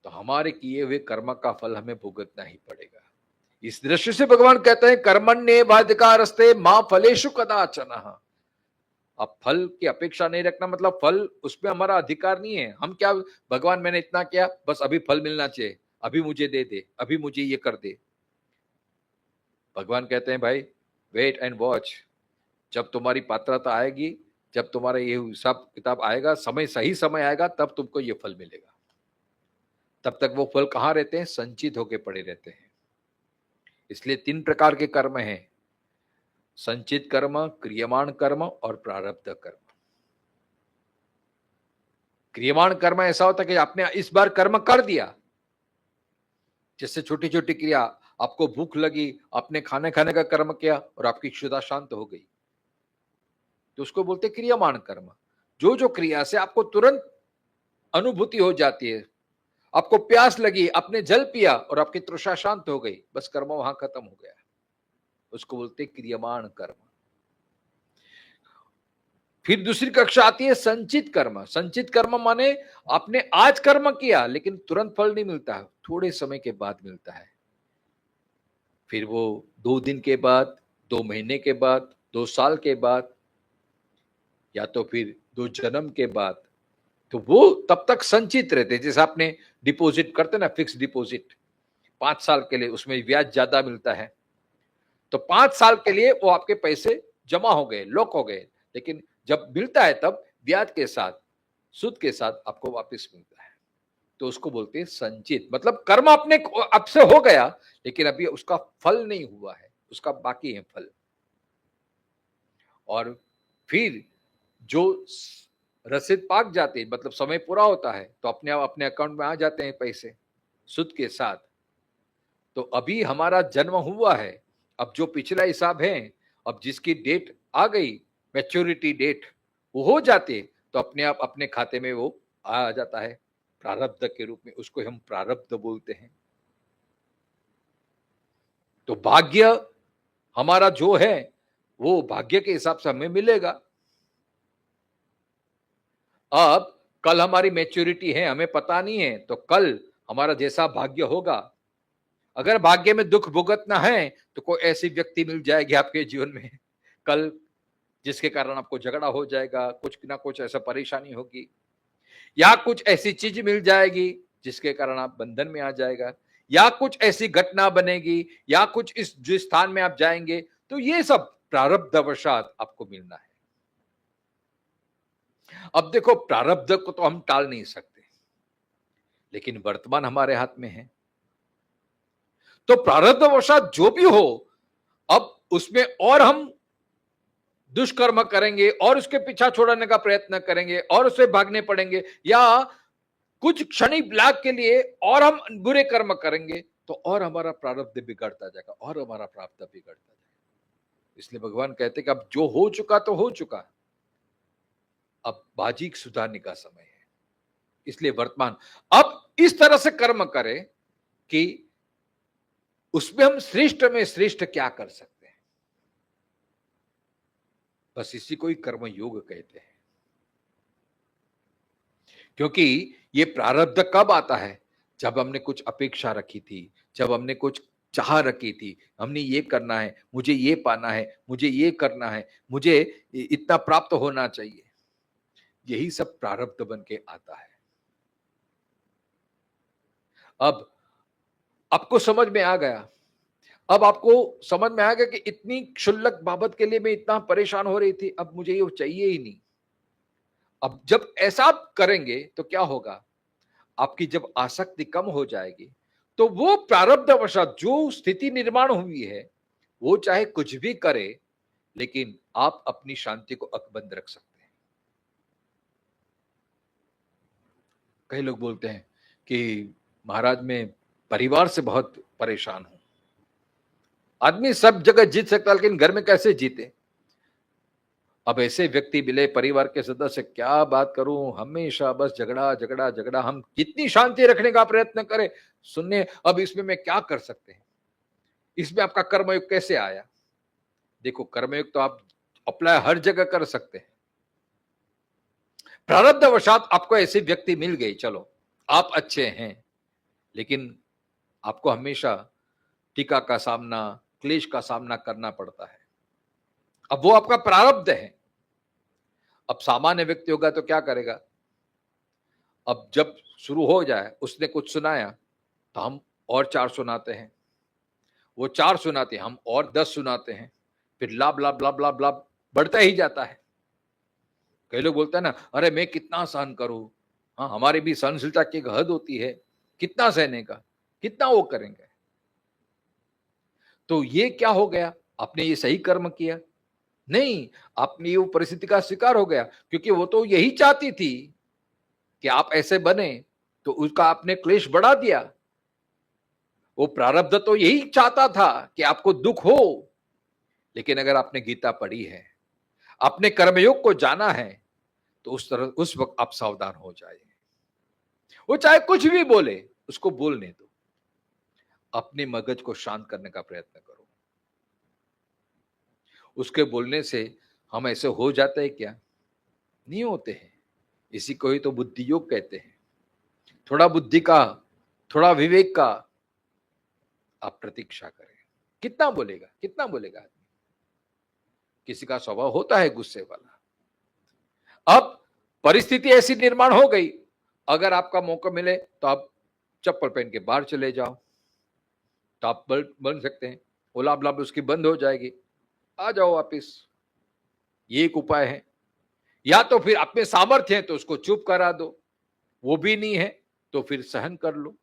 तो हमारे किए हुए कर्म का फल हमें भुगतना ही पड़ेगा। इस दृष्टि से भगवान कहते हैं कर्मण्ये बाधिकारस्ते मां फलेषु कदाचन। अब फल की अपेक्षा नहीं रखना, मतलब फल उसमें हमारा अधिकार नहीं है। हम क्या, भगवान मैंने इतना किया, बस अभी फल मिलना चाहिए, अभी मुझे दे दे, अभी मुझे ये कर दे। भगवान कहते हैं भाई वेट एंड वॉच, जब तुम्हारी पात्रता आएगी, जब तुम्हारा ये हिसाब किताब आएगा, समय सही समय आएगा, तब तुमको ये फल मिलेगा। तब तक वो फल कहाँ रहते हैं, संचित होके पड़े रहते हैं। इसलिए 3 प्रकार के कर्म हैं, संचित कर्म, क्रियमाण कर्म और प्रारब्ध कर्म। क्रियमाण कर्म ऐसा होता है कि आपने इस बार कर्म कर दिया, जैसे छोटी छोटी क्रिया, आपको भूख लगी, आपने खाने खाने का कर्म किया और आपकी क्षुधा शांत हो गई, तो उसको बोलते क्रियमाण कर्म। जो जो क्रिया से आपको तुरंत अनुभूति हो जाती है, आपको प्यास लगी, आपने जल पिया और आपकी तृषा शांत हो गई, बस कर्म वहां खत्म हो गया, उसको बोलते क्रियमाण कर्म। फिर दूसरी कक्षा आती है संचित कर्म। संचित कर्म माने आपने आज कर्म किया लेकिन तुरंत फल नहीं मिलता है, थोड़े समय के बाद मिलता है। फिर वो 2 दिन के बाद, 2 महीने के बाद, 2 साल के बाद, या तो फिर 2 जन्म के बाद, तो वो तब तक संचित रहते। जैसे आपने डिपॉजिट करते ना, फिक्स डिपॉजिट 5 साल के लिए, उसमें ब्याज ज्यादा मिलता है, तो 5 साल के लिए वो आपके पैसे जमा हो गए, लॉक हो गए, लेकिन जब मिलता है तब ब्याज के साथ, सूद के साथ आपको वापस मिलता है। तो उसको बोलते हैं संचित, मतलब कर्म अपने अब से हो गया लेकिन अभी उसका फल नहीं हुआ है, उसका बाकी है फल। और फिर जो रसीद पाक जाती है, मतलब समय पूरा होता है, तो अपने आप अपने अकाउंट में आ जाते हैं पैसे सूद के साथ। तो अभी हमारा जन्म हुआ है, अब जो पिछला हिसाब है, अब जिसकी डेट आ गई, मैच्योरिटी डेट वो हो जाती, तो अपने आप अपने खाते में वो आ जाता है प्रारब्ध के रूप में, उसको हम प्रारब्ध बोलते हैं। तो भाग्य हमारा जो है वो भाग्य के हिसाब से हमें मिलेगा। अब कल हमारी मैच्योरिटी है, हमें पता नहीं है, तो कल हमारा जैसा भाग्य होगा, अगर भाग्य में दुख भुगतना है तो कोई ऐसी व्यक्ति मिल जाएगी आपके जीवन में कल, जिसके कारण आपको झगड़ा हो जाएगा, कुछ ना कुछ ऐसा परेशानी होगी, या कुछ ऐसी चीज मिल जाएगी जिसके कारण आप बंधन में आ जाएगा, या कुछ ऐसी घटना बनेगी, या कुछ इस जिस स्थान में आप जाएंगे, तो ये सब प्रारब्धवशात आपको मिलना है। अब देखो, प्रारब्ध को तो हम टाल नहीं सकते, लेकिन वर्तमान हमारे हाथ में है। तो प्रारब्धवशात जो भी हो, अब उसमें और हम दुष्कर्म करेंगे और उसके पीछा छोड़ने का प्रयत्न करेंगे और उससे भागने पड़ेंगे, या कुछ क्षणिक लाभ के लिए और हम बुरे कर्म करेंगे, तो और हमारा प्रारब्ध बिगड़ता जाएगा और हमारा प्रारब्ध बिगड़ता जाएगा। इसलिए भगवान कहते कि अब जो हो चुका तो हो चुका, अब बाजी सुधारने का समय है। इसलिए वर्तमान अब इस तरह से कर्म करें कि उसमें हम श्रेष्ठ में श्रेष्ठ क्या कर सकते हैं। बस इसी को ही कर्म योग कहते हैं। क्योंकि ये प्रारब्ध कब आता है? जब हमने कुछ अपेक्षा रखी थी, जब हमने कुछ चाह रखी थी, हमने ये करना है, मुझे ये पाना है, मुझे ये करना है, मुझे इतना प्राप्त होना चाहिए। यही सब प्रारब्ध बन के आता है। अब आपको समझ में आ गया। अब आपको समझ में आ गया कि इतनी क्षुल्लक बाबत के लिए मैं इतना परेशान हो रही थी, अब मुझे ये चाहिए ही नहीं। अब जब ऐसा आप करेंगे तो क्या होगा? आपकी जब आसक्ति कम हो जाएगी, तो वो प्रारब्धवशात जो स्थिति निर्माण हुई है, वो चाहे कुछ भी करे, लेकिन आप अपनी शांति को अकबंद रख सकते हैं। कई लोग बोलते हैं कि महाराज मैं परिवार से बहुत परेशान हूं। आदमी सब जगह जीत सकता है, लेकिन घर में कैसे जीते? अब ऐसे व्यक्ति मिले, परिवार के सदस्य, क्या बात करूं, हमेशा बस झगड़ा झगड़ा झगड़ा। हम जितनी शांति रखने का प्रयत्न करें, सुनने अब इसमें मैं क्या कर सकते हैं? इसमें आपका कर्मयोग कैसे आया? देखो, कर्मयोग तो आप अप्लाई हर जगह कर सकते हैं। प्रारब्धवशात आपको ऐसे व्यक्ति मिल गए, चलो आप अच्छे हैं, लेकिन आपको हमेशा टीका का सामना, क्लेश का सामना करना पड़ता है। अब वो आपका प्रारब्ध है। अब सामान्य व्यक्ति होगा तो क्या करेगा? अब जब शुरू हो जाए, उसने कुछ सुनाया तो हम और 4 सुनाते हैं, वो 4 सुनाते हैं, हम और 10 सुनाते हैं, फिर लाभ लाभ लाभ लाभ लाभ बढ़ता ही जाता है। कई लोग बोलते हैं ना, अरे मैं कितना सहन करूं। हाँ, हमारी भी सहनशीलता की एक हद होती है, कितना सहने का, कितना वो करेंगे। तो ये क्या हो गया? आपने ये सही कर्म किया? नहीं, आपने वो परिस्थिति का शिकार हो गया, क्योंकि वो तो यही चाहती थी कि आप ऐसे बने, तो उसका आपने क्लेश बढ़ा दिया। वो प्रारब्ध तो यही चाहता था कि आपको दुख हो। लेकिन अगर आपने गीता पढ़ी है, आपने कर्मयोग को जाना है, तो उस वक्त आप सावधान हो जाइए। वो चाहे कुछ भी बोले, उसको बोलने दो। अपने मगज को शांत करने का प्रयत्न करो। उसके बोलने से हम ऐसे हो जाते हैं क्या? नहीं होते हैं। इसी को ही तो बुद्धि योग कहते हैं। थोड़ा बुद्धि का, थोड़ा विवेक का आप प्रतीक्षा करें। कितना बोलेगा, कितना बोलेगा आदमी? किसी का स्वभाव होता है गुस्से वाला। अब परिस्थिति ऐसी निर्माण हो गई, अगर आपका मौका मिले तो आप चप्पल पहन के बाहर चले जाओ, तो आप बन सकते हैं। ओला ब्लाब उसकी बंद हो जाएगी, आ जाओ वापिस। ये एक उपाय है। या तो फिर अपने सामर्थ्य है तो उसको चुप करा दो, वो भी नहीं है तो फिर सहन कर लो,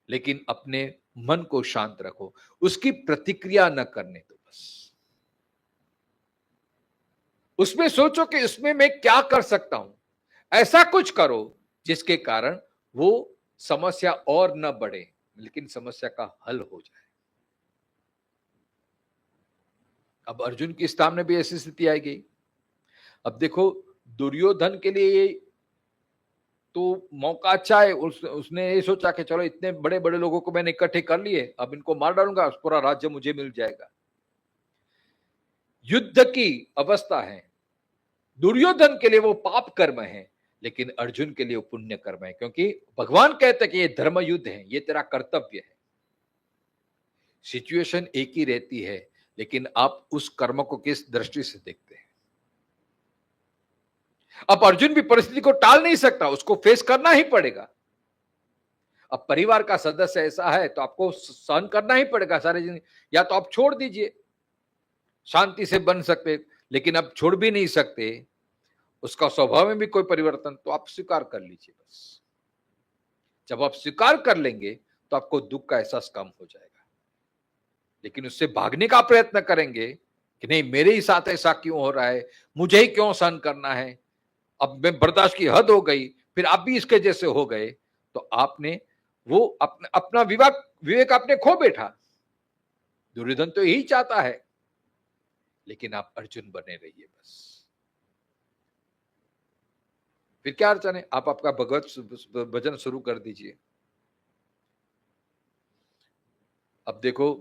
लेकिन अपने मन को शांत रखो, उसकी प्रतिक्रिया न करने दो। बस उसमें सोचो कि इसमें मैं क्या कर सकता हूं। ऐसा कुछ करो जिसके कारण वो समस्या और न बढ़े, लेकिन समस्या का हल हो जाए। अब अर्जुन के स्थान में भी ऐसी स्थिति आई गई। अब देखो, दुर्योधन के लिए ये तो मौका अच्छा है। उसने ये सोचा कि चलो इतने बड़े बड़े लोगों को मैंने इकट्ठे कर लिए, अब इनको मार डालूंगा, पूरा राज्य मुझे मिल जाएगा। युद्ध की अवस्था है। दुर्योधन के लिए वो पाप कर्म है, लेकिन अर्जुन के लिए वो पुण्य कर्म है, क्योंकि भगवान कहते हैं कि ये धर्म युद्ध है, ये तेरा कर्तव्य है। सिचुएशन एक ही रहती है, लेकिन आप उस कर्म को किस दृष्टि से देखते हैं। अब अर्जुन भी परिस्थिति को टाल नहीं सकता, उसको फेस करना ही पड़ेगा। अब परिवार का सदस्य ऐसा है तो आपको सहन करना ही पड़ेगा सारे जिंदगी। या तो आप छोड़ दीजिए, शांति से बन सकते, लेकिन अब छोड़ भी नहीं सकते, उसका स्वभाव में भी कोई परिवर्तन, तो आप स्वीकार कर लीजिए। बस जब आप स्वीकार कर लेंगे तो आपको दुख का एहसास कम हो जाएगा। लेकिन उससे भागने का प्रयत्न करेंगे कि नहीं, मेरे ही साथ ऐसा क्यों हो रहा है, मुझे ही क्यों सहन करना है, अब मैं बर्दाश्त की हद हो गई, फिर आप भी इसके जैसे हो गए, तो आपने वो अपना विवेक आपने खो बैठा। दुर्योधन तो यही चाहता है, लेकिन आप अर्जुन बने रहिए बस। फिर क्या अड़चन है? आप आपका भगवत भजन शुरू कर दीजिए। अब देखो,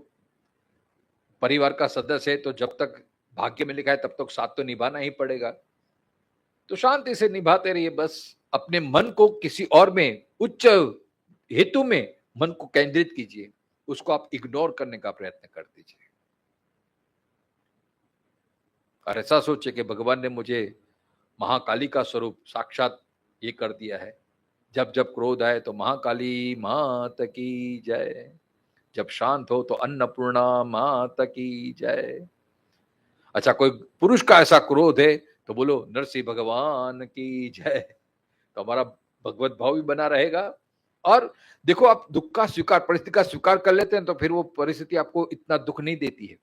परिवार का सदस्य है तो जब तक भाग्य में लिखा है तब तक साथ तो निभाना ही पड़ेगा। तो शांति से निभाते रहिए, बस अपने मन को किसी और में, उच्च हेतु में मन को केंद्रित कीजिए, उसको आप इग्नोर करने का प्रयत्न कर दीजिए। और ऐसा सोचे कि भगवान ने मुझे महाकाली का स्वरूप साक्षात ये कर दिया है, जब जब क्रोध आए तो महाकाली मात की जय, जब शांत हो तो अन्नपूर्णा मात की जय। अच्छा, कोई पुरुष का ऐसा क्रोध है तो बोलो नरसिंह भगवान की जय, तो हमारा भगवत भाव भी बना रहेगा। और देखो, आप दुख का स्वीकार, परिस्थिति का स्वीकार कर लेते हैं तो फिर वो परिस्थिति आपको इतना दुख नहीं देती है।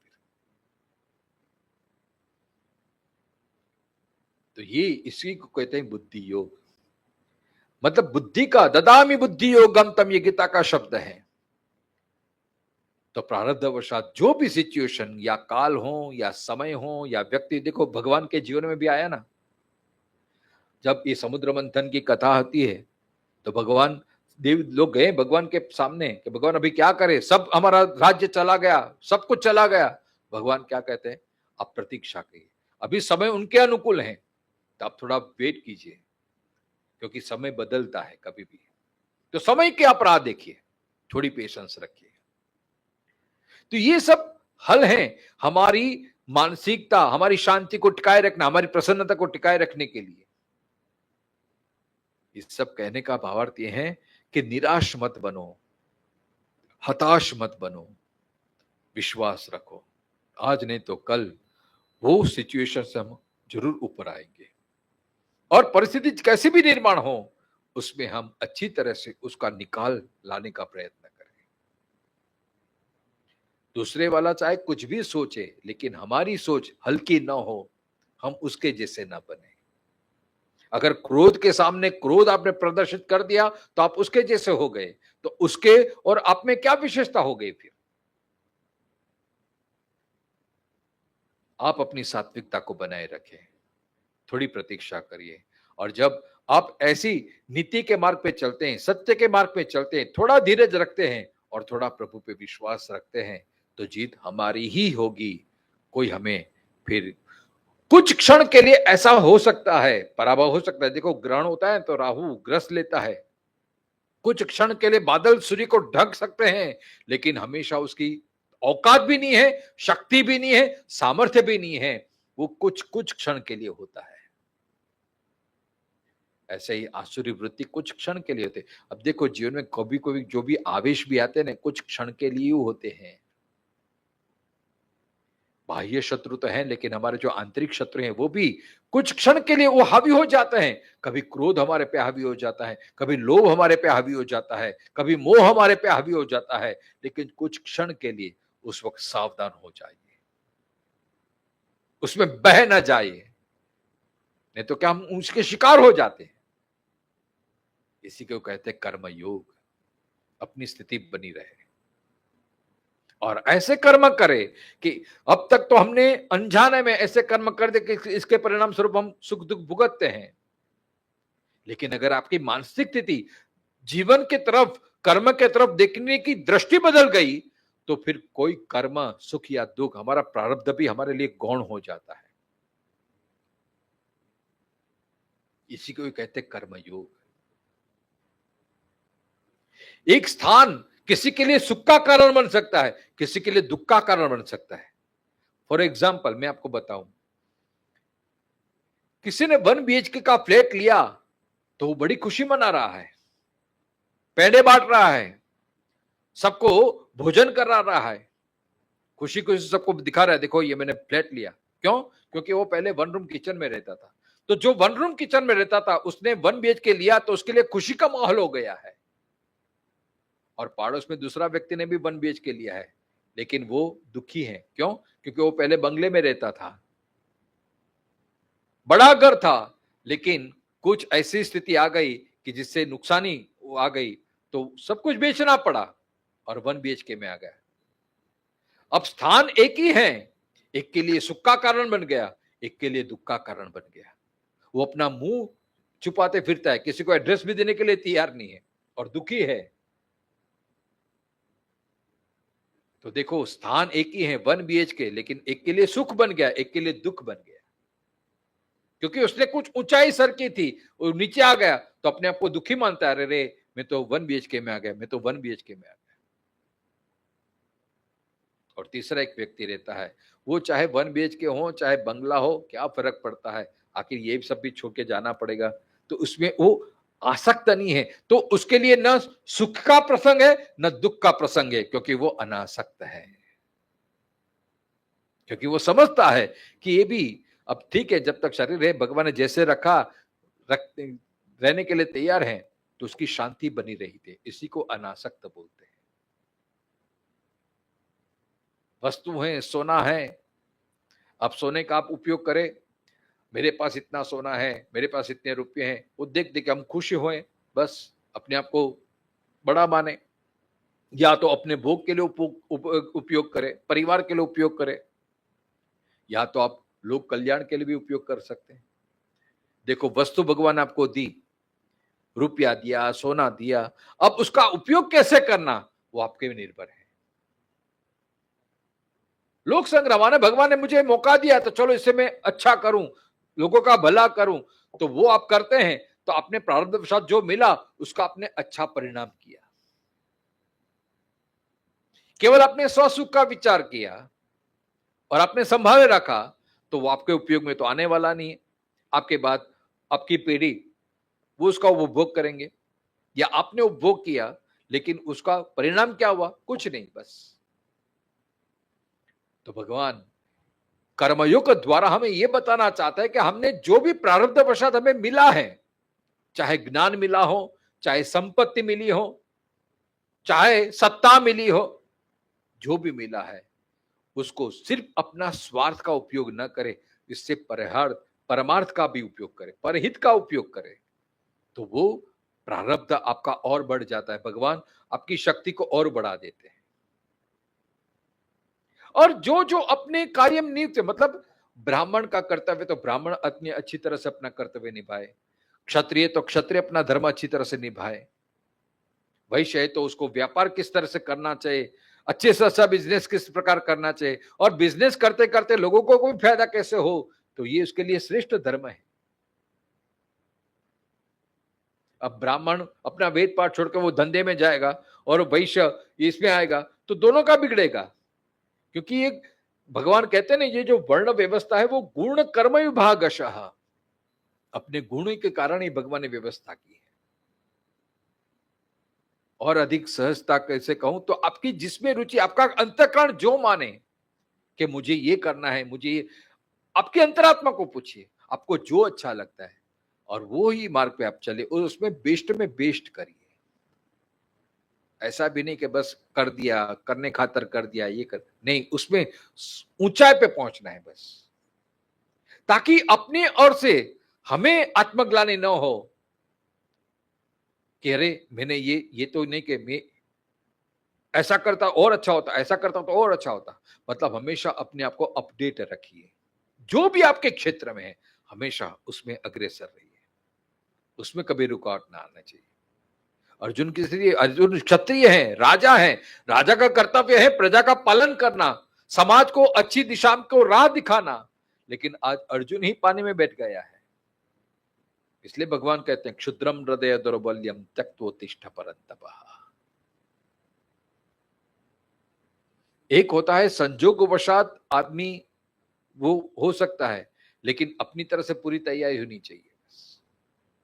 तो ये इसी को कहते हैं बुद्धि योग, मतलब बुद्धि का, ददामि बुद्धि योगम तम, ये गीता का शब्द है। तो प्रारब्धवशात जो भी सिचुएशन या काल हो या समय हो या व्यक्ति, देखो भगवान के जीवन में भी आया ना, जब ये समुद्र मंथन की कथा होती है तो भगवान, देव लोग गए भगवान के सामने कि भगवान अभी क्या करें, सब हमारा राज्य चला गया, सब कुछ चला गया। भगवान क्या कहते हैं, आप प्रतीक्षा करिए, अभी समय उनके अनुकूल है, तो आप थोड़ा वेट कीजिए, क्योंकि समय बदलता है कभी भी। तो समय के आप राह देखिए, थोड़ी पेशेंस रखिए। तो ये सब हल हैं हमारी मानसिकता, हमारी शांति को टिकाए रखना, हमारी प्रसन्नता को टिकाए रखने के लिए। इस सब कहने का भावार्थ ये है कि निराश मत बनो, हताश मत बनो, विश्वास रखो, आज नहीं तो कल वो सिचुएशन से हम जरूर ऊपर आएंगे। और परिस्थिति कैसी भी निर्माण हो, उसमें हम अच्छी तरह से उसका निकाल लाने का प्रयत्न करें। दूसरे वाला चाहे कुछ भी सोचे, लेकिन हमारी सोच हल्की ना हो, हम उसके जैसे ना बने। अगर क्रोध के सामने क्रोध आपने प्रदर्शित कर दिया तो आप उसके जैसे हो गए, तो उसके और आप में क्या विशेषता हो गई फिर? आप अपनी सात्विकता को बनाए रखें, थोड़ी प्रतीक्षा करिए, और जब आप ऐसी नीति के मार्ग पे चलते हैं, सत्य के मार्ग पे चलते हैं, थोड़ा धीरज रखते हैं और थोड़ा प्रभु पे विश्वास रखते हैं, तो जीत हमारी ही होगी। कोई हमें फिर, कुछ क्षण के लिए ऐसा हो सकता है, पराभव हो सकता है। देखो, ग्रहण होता है तो राहु ग्रस लेता है, कुछ क्षण के लिए बादल सूर्य को ढक सकते हैं, लेकिन हमेशा उसकी औकात भी नहीं है, शक्ति भी नहीं है, सामर्थ्य भी नहीं है। वो कुछ कुछ क्षण के लिए होता है। ऐसे ही आसुरी वृत्ति कुछ क्षण के लिए होते। अब देखो, जीवन में कभी कभी जो भी आवेश भी आते हैं ना, कुछ क्षण के लिए होते हैं। बाह्य शत्रु तो हैं, लेकिन हमारे जो आंतरिक शत्रु हैं वो भी कुछ क्षण के लिए वो हावी हो जाते हैं। कभी क्रोध हमारे पे हावी हो जाता है, कभी लोभ हमारे पे हावी हो जाता है, कभी मोह हमारे पे हावी हो जाता है, लेकिन कुछ क्षण के लिए। उस वक्त सावधान हो जाइए, उसमें बह ना जाइए, नहीं तो क्या हम उसके शिकार हो जाते हैं। इसी को कहते हैं कर्म योग। अपनी स्थिति बनी रहे और ऐसे कर्म करे कि अब तक तो हमने अनजाने में ऐसे कर्म कर दे कि इसके परिणाम स्वरूप हम सुख दुख भुगतते हैं। लेकिन अगर आपकी मानसिक स्थिति जीवन के तरफ, कर्म के तरफ देखने की दृष्टि बदल गई, तो फिर कोई कर्म, सुख या दुख, हमारा प्रारब्ध भी हमारे लिए गौण हो जाता है। इसी को कहते हैं कर्म योग। एक स्थान किसी के लिए सुख का कारण बन सकता है, किसी के लिए दुख का कारण बन सकता है। फॉर एग्जाम्पल मैं आपको बताऊं, किसी ने 1 BHK का फ्लैट लिया तो वो बड़ी खुशी मना रहा है, पेड़े बांट रहा है, सबको भोजन करा रहा है, खुशी खुशी सबको दिखा रहा है, देखो ये मैंने फ्लैट लिया। क्यों? क्योंकि वो पहले 1 रूम किचन में रहता था। तो जो 1 रूम किचन में रहता था उसने 1 BHK लिया, तो उसके लिए खुशी का माहौल हो गया है। और पड़ोस में दूसरा व्यक्ति ने भी 1 BHK लिया है, लेकिन वो दुखी है। क्यों? क्योंकि वो पहले बंगले में रहता था, बड़ा घर था, लेकिन कुछ ऐसी स्थिति आ गई कि जिससे नुकसानी आ गई, तो सब कुछ बेचना पड़ा और 1 BHK में आ गया। अब स्थान एक ही है, एक के लिए सुख का कारण बन गया, एक के लिए दुख का कारण बन गया। वो अपना मुंह छुपाते फिरता है, किसी को एड्रेस भी देने के लिए तैयार नहीं है और दुखी है। तो देखो स्थान एक ही है 1 BHK, लेकिन एक के लिए सुख बन गया, एक के लिए दुख बन गया, क्योंकि उसने कुछ ऊंचाई सर की थी और नीचे आ गया तो अपने आप को दुखी मानता है, अरे रे मैं तो 1 BHK में आ गया, मैं तो 1 BHK में आ गया। और तीसरा एक व्यक्ति रहता है, वो चाहे 1 BHK हो चाहे बंगला हो, क्या फर्क पड़ता है, आखिर ये सब भी छोड़ के जाना पड़ेगा, तो उसमें वो आसक्त नहीं है, तो उसके लिए न सुख का प्रसंग है न दुख का प्रसंग है, क्योंकि वो अनासक्त है, क्योंकि वो समझता है कि ये भी अब ठीक है, जब तक शरीर है भगवान ने जैसे रखा, रख रहने के लिए तैयार है, तो उसकी शांति बनी रही थी, इसी को अनासक्त बोलते हैं। वस्तु है, सोना है, अब सोने का आप उपयोग करें, मेरे पास इतना सोना है, मेरे पास इतने रुपये हैं, वो देख देख हम खुशी होए, बस अपने आप को बड़ा माने, या तो अपने भोग के लिए उपयोग करें, परिवार के लिए उपयोग करें, या तो आप लोक कल्याण के लिए भी उपयोग कर सकते हैं। देखो वस्तु भगवान आपको दी, रुपया दिया, सोना दिया, अब उसका उपयोग कैसे करना वो आपके निर्भर है। लोक संग्रह ने भगवान ने मुझे मौका दिया तो चलो इससे मैं अच्छा करूं, लोगों का भला करूं, तो वो आप करते हैं, तो आपने प्रारब्ध वशात जो मिला उसका आपने अच्छा परिणाम किया। केवल आपने स्वसुख का विचार किया और आपने संभाले रखा, तो वो आपके उपयोग में तो आने वाला नहीं है। आपके बाद आपकी पीढ़ी वो उसका उपभोग करेंगे, या आपने उपभोग किया लेकिन उसका परिणाम क्या हुआ, कुछ नहीं, बस। तो भगवान कर्मयोग द्वारा हमें यह बताना चाहता है कि हमने जो भी प्रारब्ध वशात हमें मिला है, चाहे ज्ञान मिला हो, चाहे संपत्ति मिली हो, चाहे सत्ता मिली हो, जो भी मिला है उसको सिर्फ अपना स्वार्थ का उपयोग न करे, इससे परमार्थ का भी उपयोग करे, परहित का उपयोग करे, तो वो प्रारब्ध आपका और बढ़ जाता है, भगवान आपकी शक्ति को और बढ़ा देते हैं। और जो जो अपने कार्य नियुक्त, मतलब ब्राह्मण का कर्तव्य तो ब्राह्मण अपनी अच्छी तरह से अपना कर्तव्य निभाए, क्षत्रिय तो क्षत्रिय अपना धर्म अच्छी तरह से निभाए, वैश्य है तो उसको व्यापार किस तरह से करना चाहिए, अच्छे से अच्छा बिजनेस किस प्रकार करना चाहिए, और बिजनेस करते करते लोगों को कोई फायदा कैसे हो, तो ये उसके लिए श्रेष्ठ धर्म है। अब ब्राह्मण अपना वेद पाठ छोड़कर वो धंधे में जाएगा और वैश्य इसमें आएगा, तो दोनों का बिगड़ेगा, क्योंकि ये भगवान कहते हैं ना, ये जो वर्ण व्यवस्था है वो गुण कर्म विभागशः, अपने गुण के कारण ही भगवान ने व्यवस्था की है। और अधिक सहजता कैसे कहूं, तो आपकी जिसमें रुचि, आपका अंतःकरण जो माने कि मुझे ये करना है, मुझे ये, आपकी अंतरात्मा को पूछिए आपको जो अच्छा लगता है, और वो ही मार्ग पे आप चले, और उसमें बेस्ट में बेस्ट करिए। ऐसा भी नहीं कि बस कर दिया, करने खातर कर दिया, ये कर नहीं, उसमें ऊंचाई पे पहुंचना है बस, ताकि अपने ओर से हमें आत्मग्लानि न हो कि अरे मैंने ये तो नहीं कि मैं ऐसा करता और अच्छा होता, ऐसा करता तो और अच्छा होता। मतलब हमेशा अपने आप को अपडेट रखिए, जो भी आपके क्षेत्र में है हमेशा उसमें अग्रसर रहिए, उसमें कभी रुकावट ना आना चाहिए। अर्जुन की स्थिति, अर्जुन क्षत्रिय है, राजा है, राजा का कर्तव्य है प्रजा का पालन करना, समाज को अच्छी दिशा को राह दिखाना, लेकिन आज अर्जुन ही पानी में बैठ गया है। इसलिए भगवान कहते हैं क्षुद्रम हृदय दौर्बल्यम त्यक्तोत्तिष्ठ परन्तपः। एक होता है संजोगवशात आदमी वो हो सकता है, लेकिन अपनी तरह से पूरी तैयारी होनी चाहिए।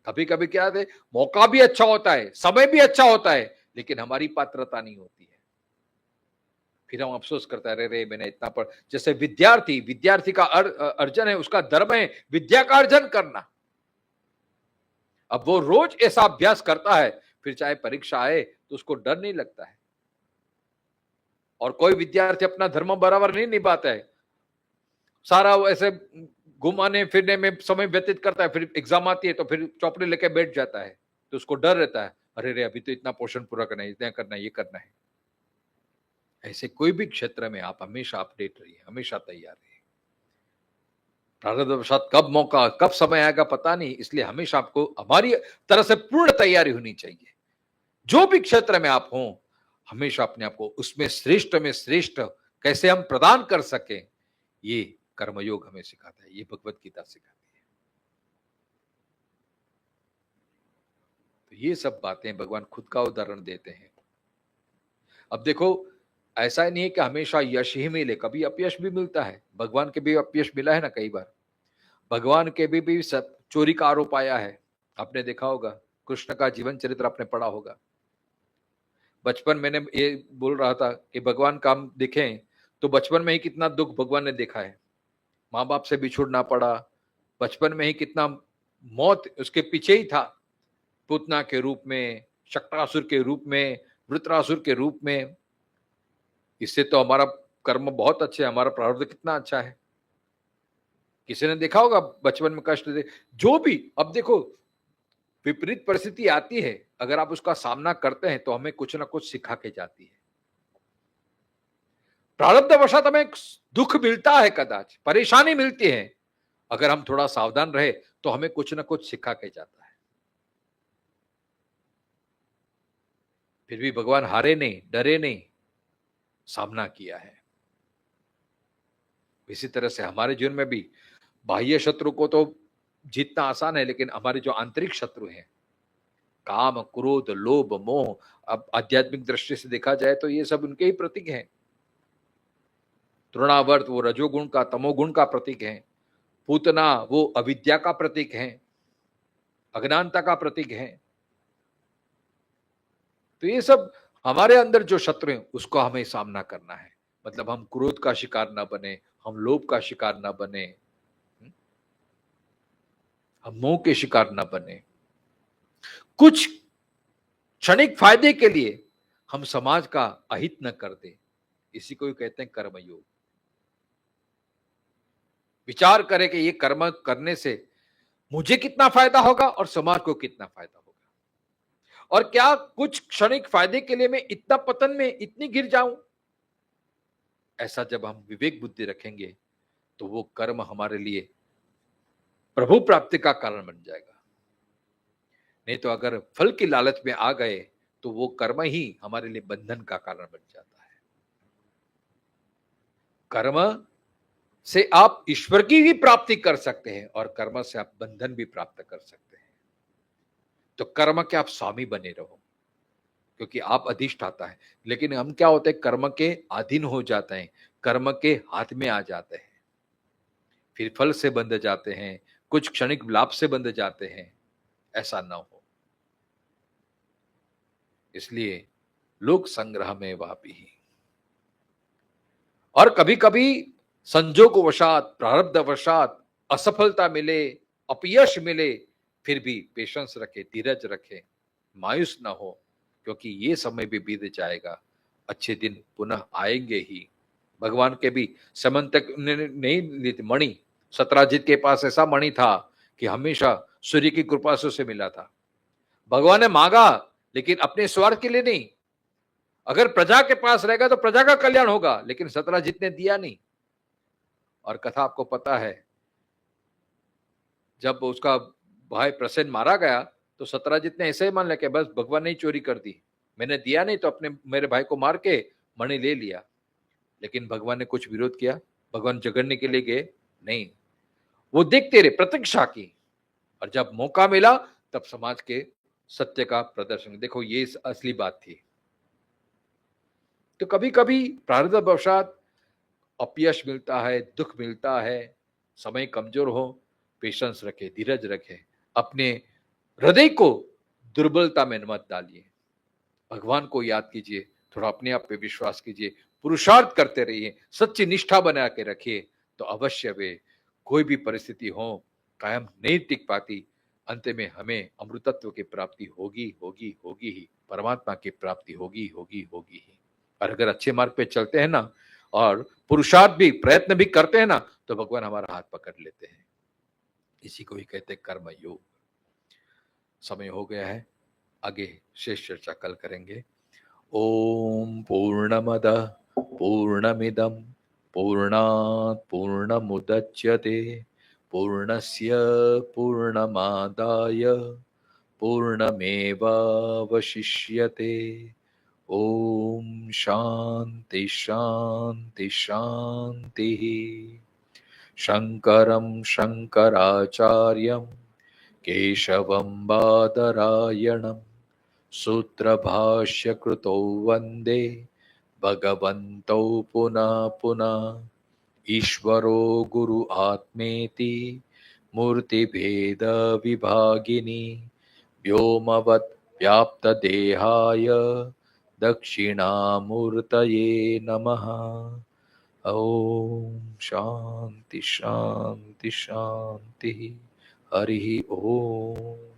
कभी कभी क्या है, मौका भी अच्छा होता है, समय भी अच्छा होता है, लेकिन हमारी पात्रता नहीं होती है, फिर हम अफसोस करते हैं, रे मैंने इतना पढ़, जैसे विद्यार्थी का अर्जन है, उसका धर्म है विद्या का अर्जन करना। अब वो रोज ऐसा अभ्यास करता है, फिर चाहे परीक्षा आए तो उसको डर नहीं लगता है। और कोई विद्यार्थी अपना धर्म बराबर नहीं निभाता है, सारा ऐसे घुमाने फिरने में समय व्यतीत करता है, फिर एग्जाम आती है तो फिर चौपड़ी लेके बैठ जाता है, तो उसको डर रहता है, अरे रे अभी तो इतना पोर्शन पूरा करना है, इतना करना है, ये करना है। ऐसे कोई भी क्षेत्र में आप हमेशा अपडेट रहिए, हमेशा तैयार रहिए। प्रारब्धवशात कब मौका, कब समय आएगा पता नहीं, इसलिए हमेशा आपको हमारी तरह से पूर्ण तैयारी होनी चाहिए। जो भी क्षेत्र में आप हों, हमेशा अपने आप को उसमें श्रेष्ठ में श्रेष्ठ कैसे हम प्रदान कर सकें, ये कर्मयोग हमें सिखाता है, ये भगवत गीता सिखाती है। तो ये सब बातें भगवान खुद का उदाहरण देते हैं। अब देखो, ऐसा नहीं है कि हमेशा यश ही मिले, कभी अपयश भी मिलता है। भगवान के भी अपयश मिला है ना कई बार। भगवान के भी सब चोरी का आरोप आया है, आपने देखा होगा। कृष्ण का जीवन चरित्र आपने पढ़ा होगा। बचपन मैंने ये बोल रहा था कि भगवान का हम देखें तो बचपन में ही कितना दुख भगवान ने देखा है। माँ बाप से बिछुड़ना पड़ा, बचपन में ही कितना मौत उसके पीछे ही था, पूतना के रूप में, शक्टासुर के रूप में, वृत्रासुर के रूप में। इससे तो हमारा कर्म बहुत अच्छे है, हमारा प्रारब्ध कितना अच्छा है। किसी ने देखा होगा बचपन में कष्ट दे, जो भी। अब देखो, विपरीत परिस्थिति आती है, अगर आप उसका सामना करते हैं तो हमें कुछ ना कुछ सिखा के जाती है। प्रारब्धवशात हमें दुख मिलता है, कदाच परेशानी मिलती है, अगर हम थोड़ा सावधान रहे तो हमें कुछ ना कुछ सिखा के जाता है। फिर भी भगवान हारे नहीं, डरे नहीं, सामना किया है। इसी तरह से हमारे जीवन में भी बाह्य शत्रु को तो जीतना आसान है, लेकिन हमारे जो आंतरिक शत्रु हैं, काम, क्रोध, लोभ, मोह, अब आध्यात्मिक दृष्टि से देखा जाए तो ये सब उनके ही प्रतीक हैं। तृणावर्त वो रजोगुण का, तमोगुण का प्रतीक है। पूतना वो अविद्या का प्रतीक है, अज्ञानता का प्रतीक है। तो ये सब हमारे अंदर जो शत्रु हैं उसको हमें सामना करना है। मतलब हम क्रोध का शिकार ना बने, हम लोभ का शिकार ना बने, हम मोह के शिकार ना बने। कुछ क्षणिक फायदे के लिए हम समाज का अहित न कर दे, इसी को ही कहते हैं कर्मयोग। विचार करें कि ये कर्म करने से मुझे कितना फायदा होगा और समाज को कितना फायदा होगा, और क्या कुछ क्षणिक फायदे के लिए मैं इतना पतन में इतनी गिर जाऊं। ऐसा जब हम विवेक बुद्धि रखेंगे तो वो कर्म हमारे लिए प्रभु प्राप्ति का कारण बन जाएगा। नहीं तो अगर फल की लालच में आ गए तो वो कर्म ही हमारे लिए बंधन का कारण बन जाता है। कर्म से आप ईश्वर की भी प्राप्ति कर सकते हैं और कर्म से आप बंधन भी प्राप्त कर सकते हैं। तो कर्म के आप स्वामी बने रहो, क्योंकि आप अधिष्ठाता है। लेकिन हम क्या होते हैं, कर्म के अधीन हो जाते हैं, कर्म के हाथ में आ जाते हैं, फिर फल से बंध जाते हैं, कुछ क्षणिक लाभ से बंध जाते हैं। ऐसा ना हो, इसलिए लोक संग्रह में वापी। और कभी कभी संजोगवशात, प्रारब्धवशात असफलता मिले, अपयश मिले, फिर भी पेशेंस रखे, धीरज रखे, मायूस ना हो, क्योंकि ये समय भी बीत जाएगा, अच्छे दिन पुनः आएंगे ही। भगवान के भी समंतक ने नहीं ली थी मणि, सत्राजित के पास ऐसा मणि था कि हमेशा सूर्य की कृपा से उसे मिला था। भगवान ने मांगा, लेकिन अपने स्वार्थ के लिए नहीं। अगर प्रजा के पास रहेगा तो प्रजा का कल्याण होगा, लेकिन सत्राजित ने दिया नहीं। और कथा आपको पता है, जब उसका भाई प्रसेन मारा गया तो सत्राजित ने ऐसे ही मान लिया कि बस भगवान ने ही चोरी कर दी, मैंने दिया नहीं तो अपने मेरे भाई को मार के मणि ले लिया। लेकिन भगवान ने कुछ विरोध किया, भगवान झगड़ने के लिए गए नहीं, वो देखते रहे, प्रतीक्षा की, और जब मौका मिला तब समाज के सत्य का प्रदर्शन। देखो ये असली बात थी। तो कभी कभी प्रारब्धवशात अपयश मिलता है, दुख मिलता है, समय कमजोर हो, पेशेंस रखे, धीरज रखे, अपने हृदय को दुर्बलता में मत डालिए, भगवान को याद कीजिए, थोड़ा अपने आप पे विश्वास कीजिए, पुरुषार्थ करते रहिए, सच्ची निष्ठा बना के रखिए, तो अवश्य वे कोई भी परिस्थिति हो कायम नहीं टिक पाती। अंत में हमें अमृतत्व की प्राप्ति होगी होगी होगी ही, परमात्मा की प्राप्ति होगी होगी होगी ही। और अगर अच्छे मार्ग पे चलते हैं ना, और पुरुषार्थ भी, प्रयत्न भी करते हैं ना, तो भगवान हमारा हाथ पकड़ लेते हैं। इसी को ही कहते हैं कर्म योग। समय हो गया है, आगे शेष चर्चा कल करेंगे। ओम पूर्णमद पूर्णमिदम पूर्णात् पूर्णमुदच्यते पूर्णस्य पूर्णमादाय पूर्णमेवावशिष्यते। ओम शांति शांति शांति। शंकरं शंकराचार्यं केशवं बादरायणं सूत्रभाष्यकृतौ वन्दे भगवन्तौ पुनः पुनः। ईश्वरो गुरु आत्मेति मूर्तिभेद विभागिनी व्योमवत् व्याप्तदेहाय दक्षिणामूर्तये नमः। ओम शांति शांति शांति। हरि ओम।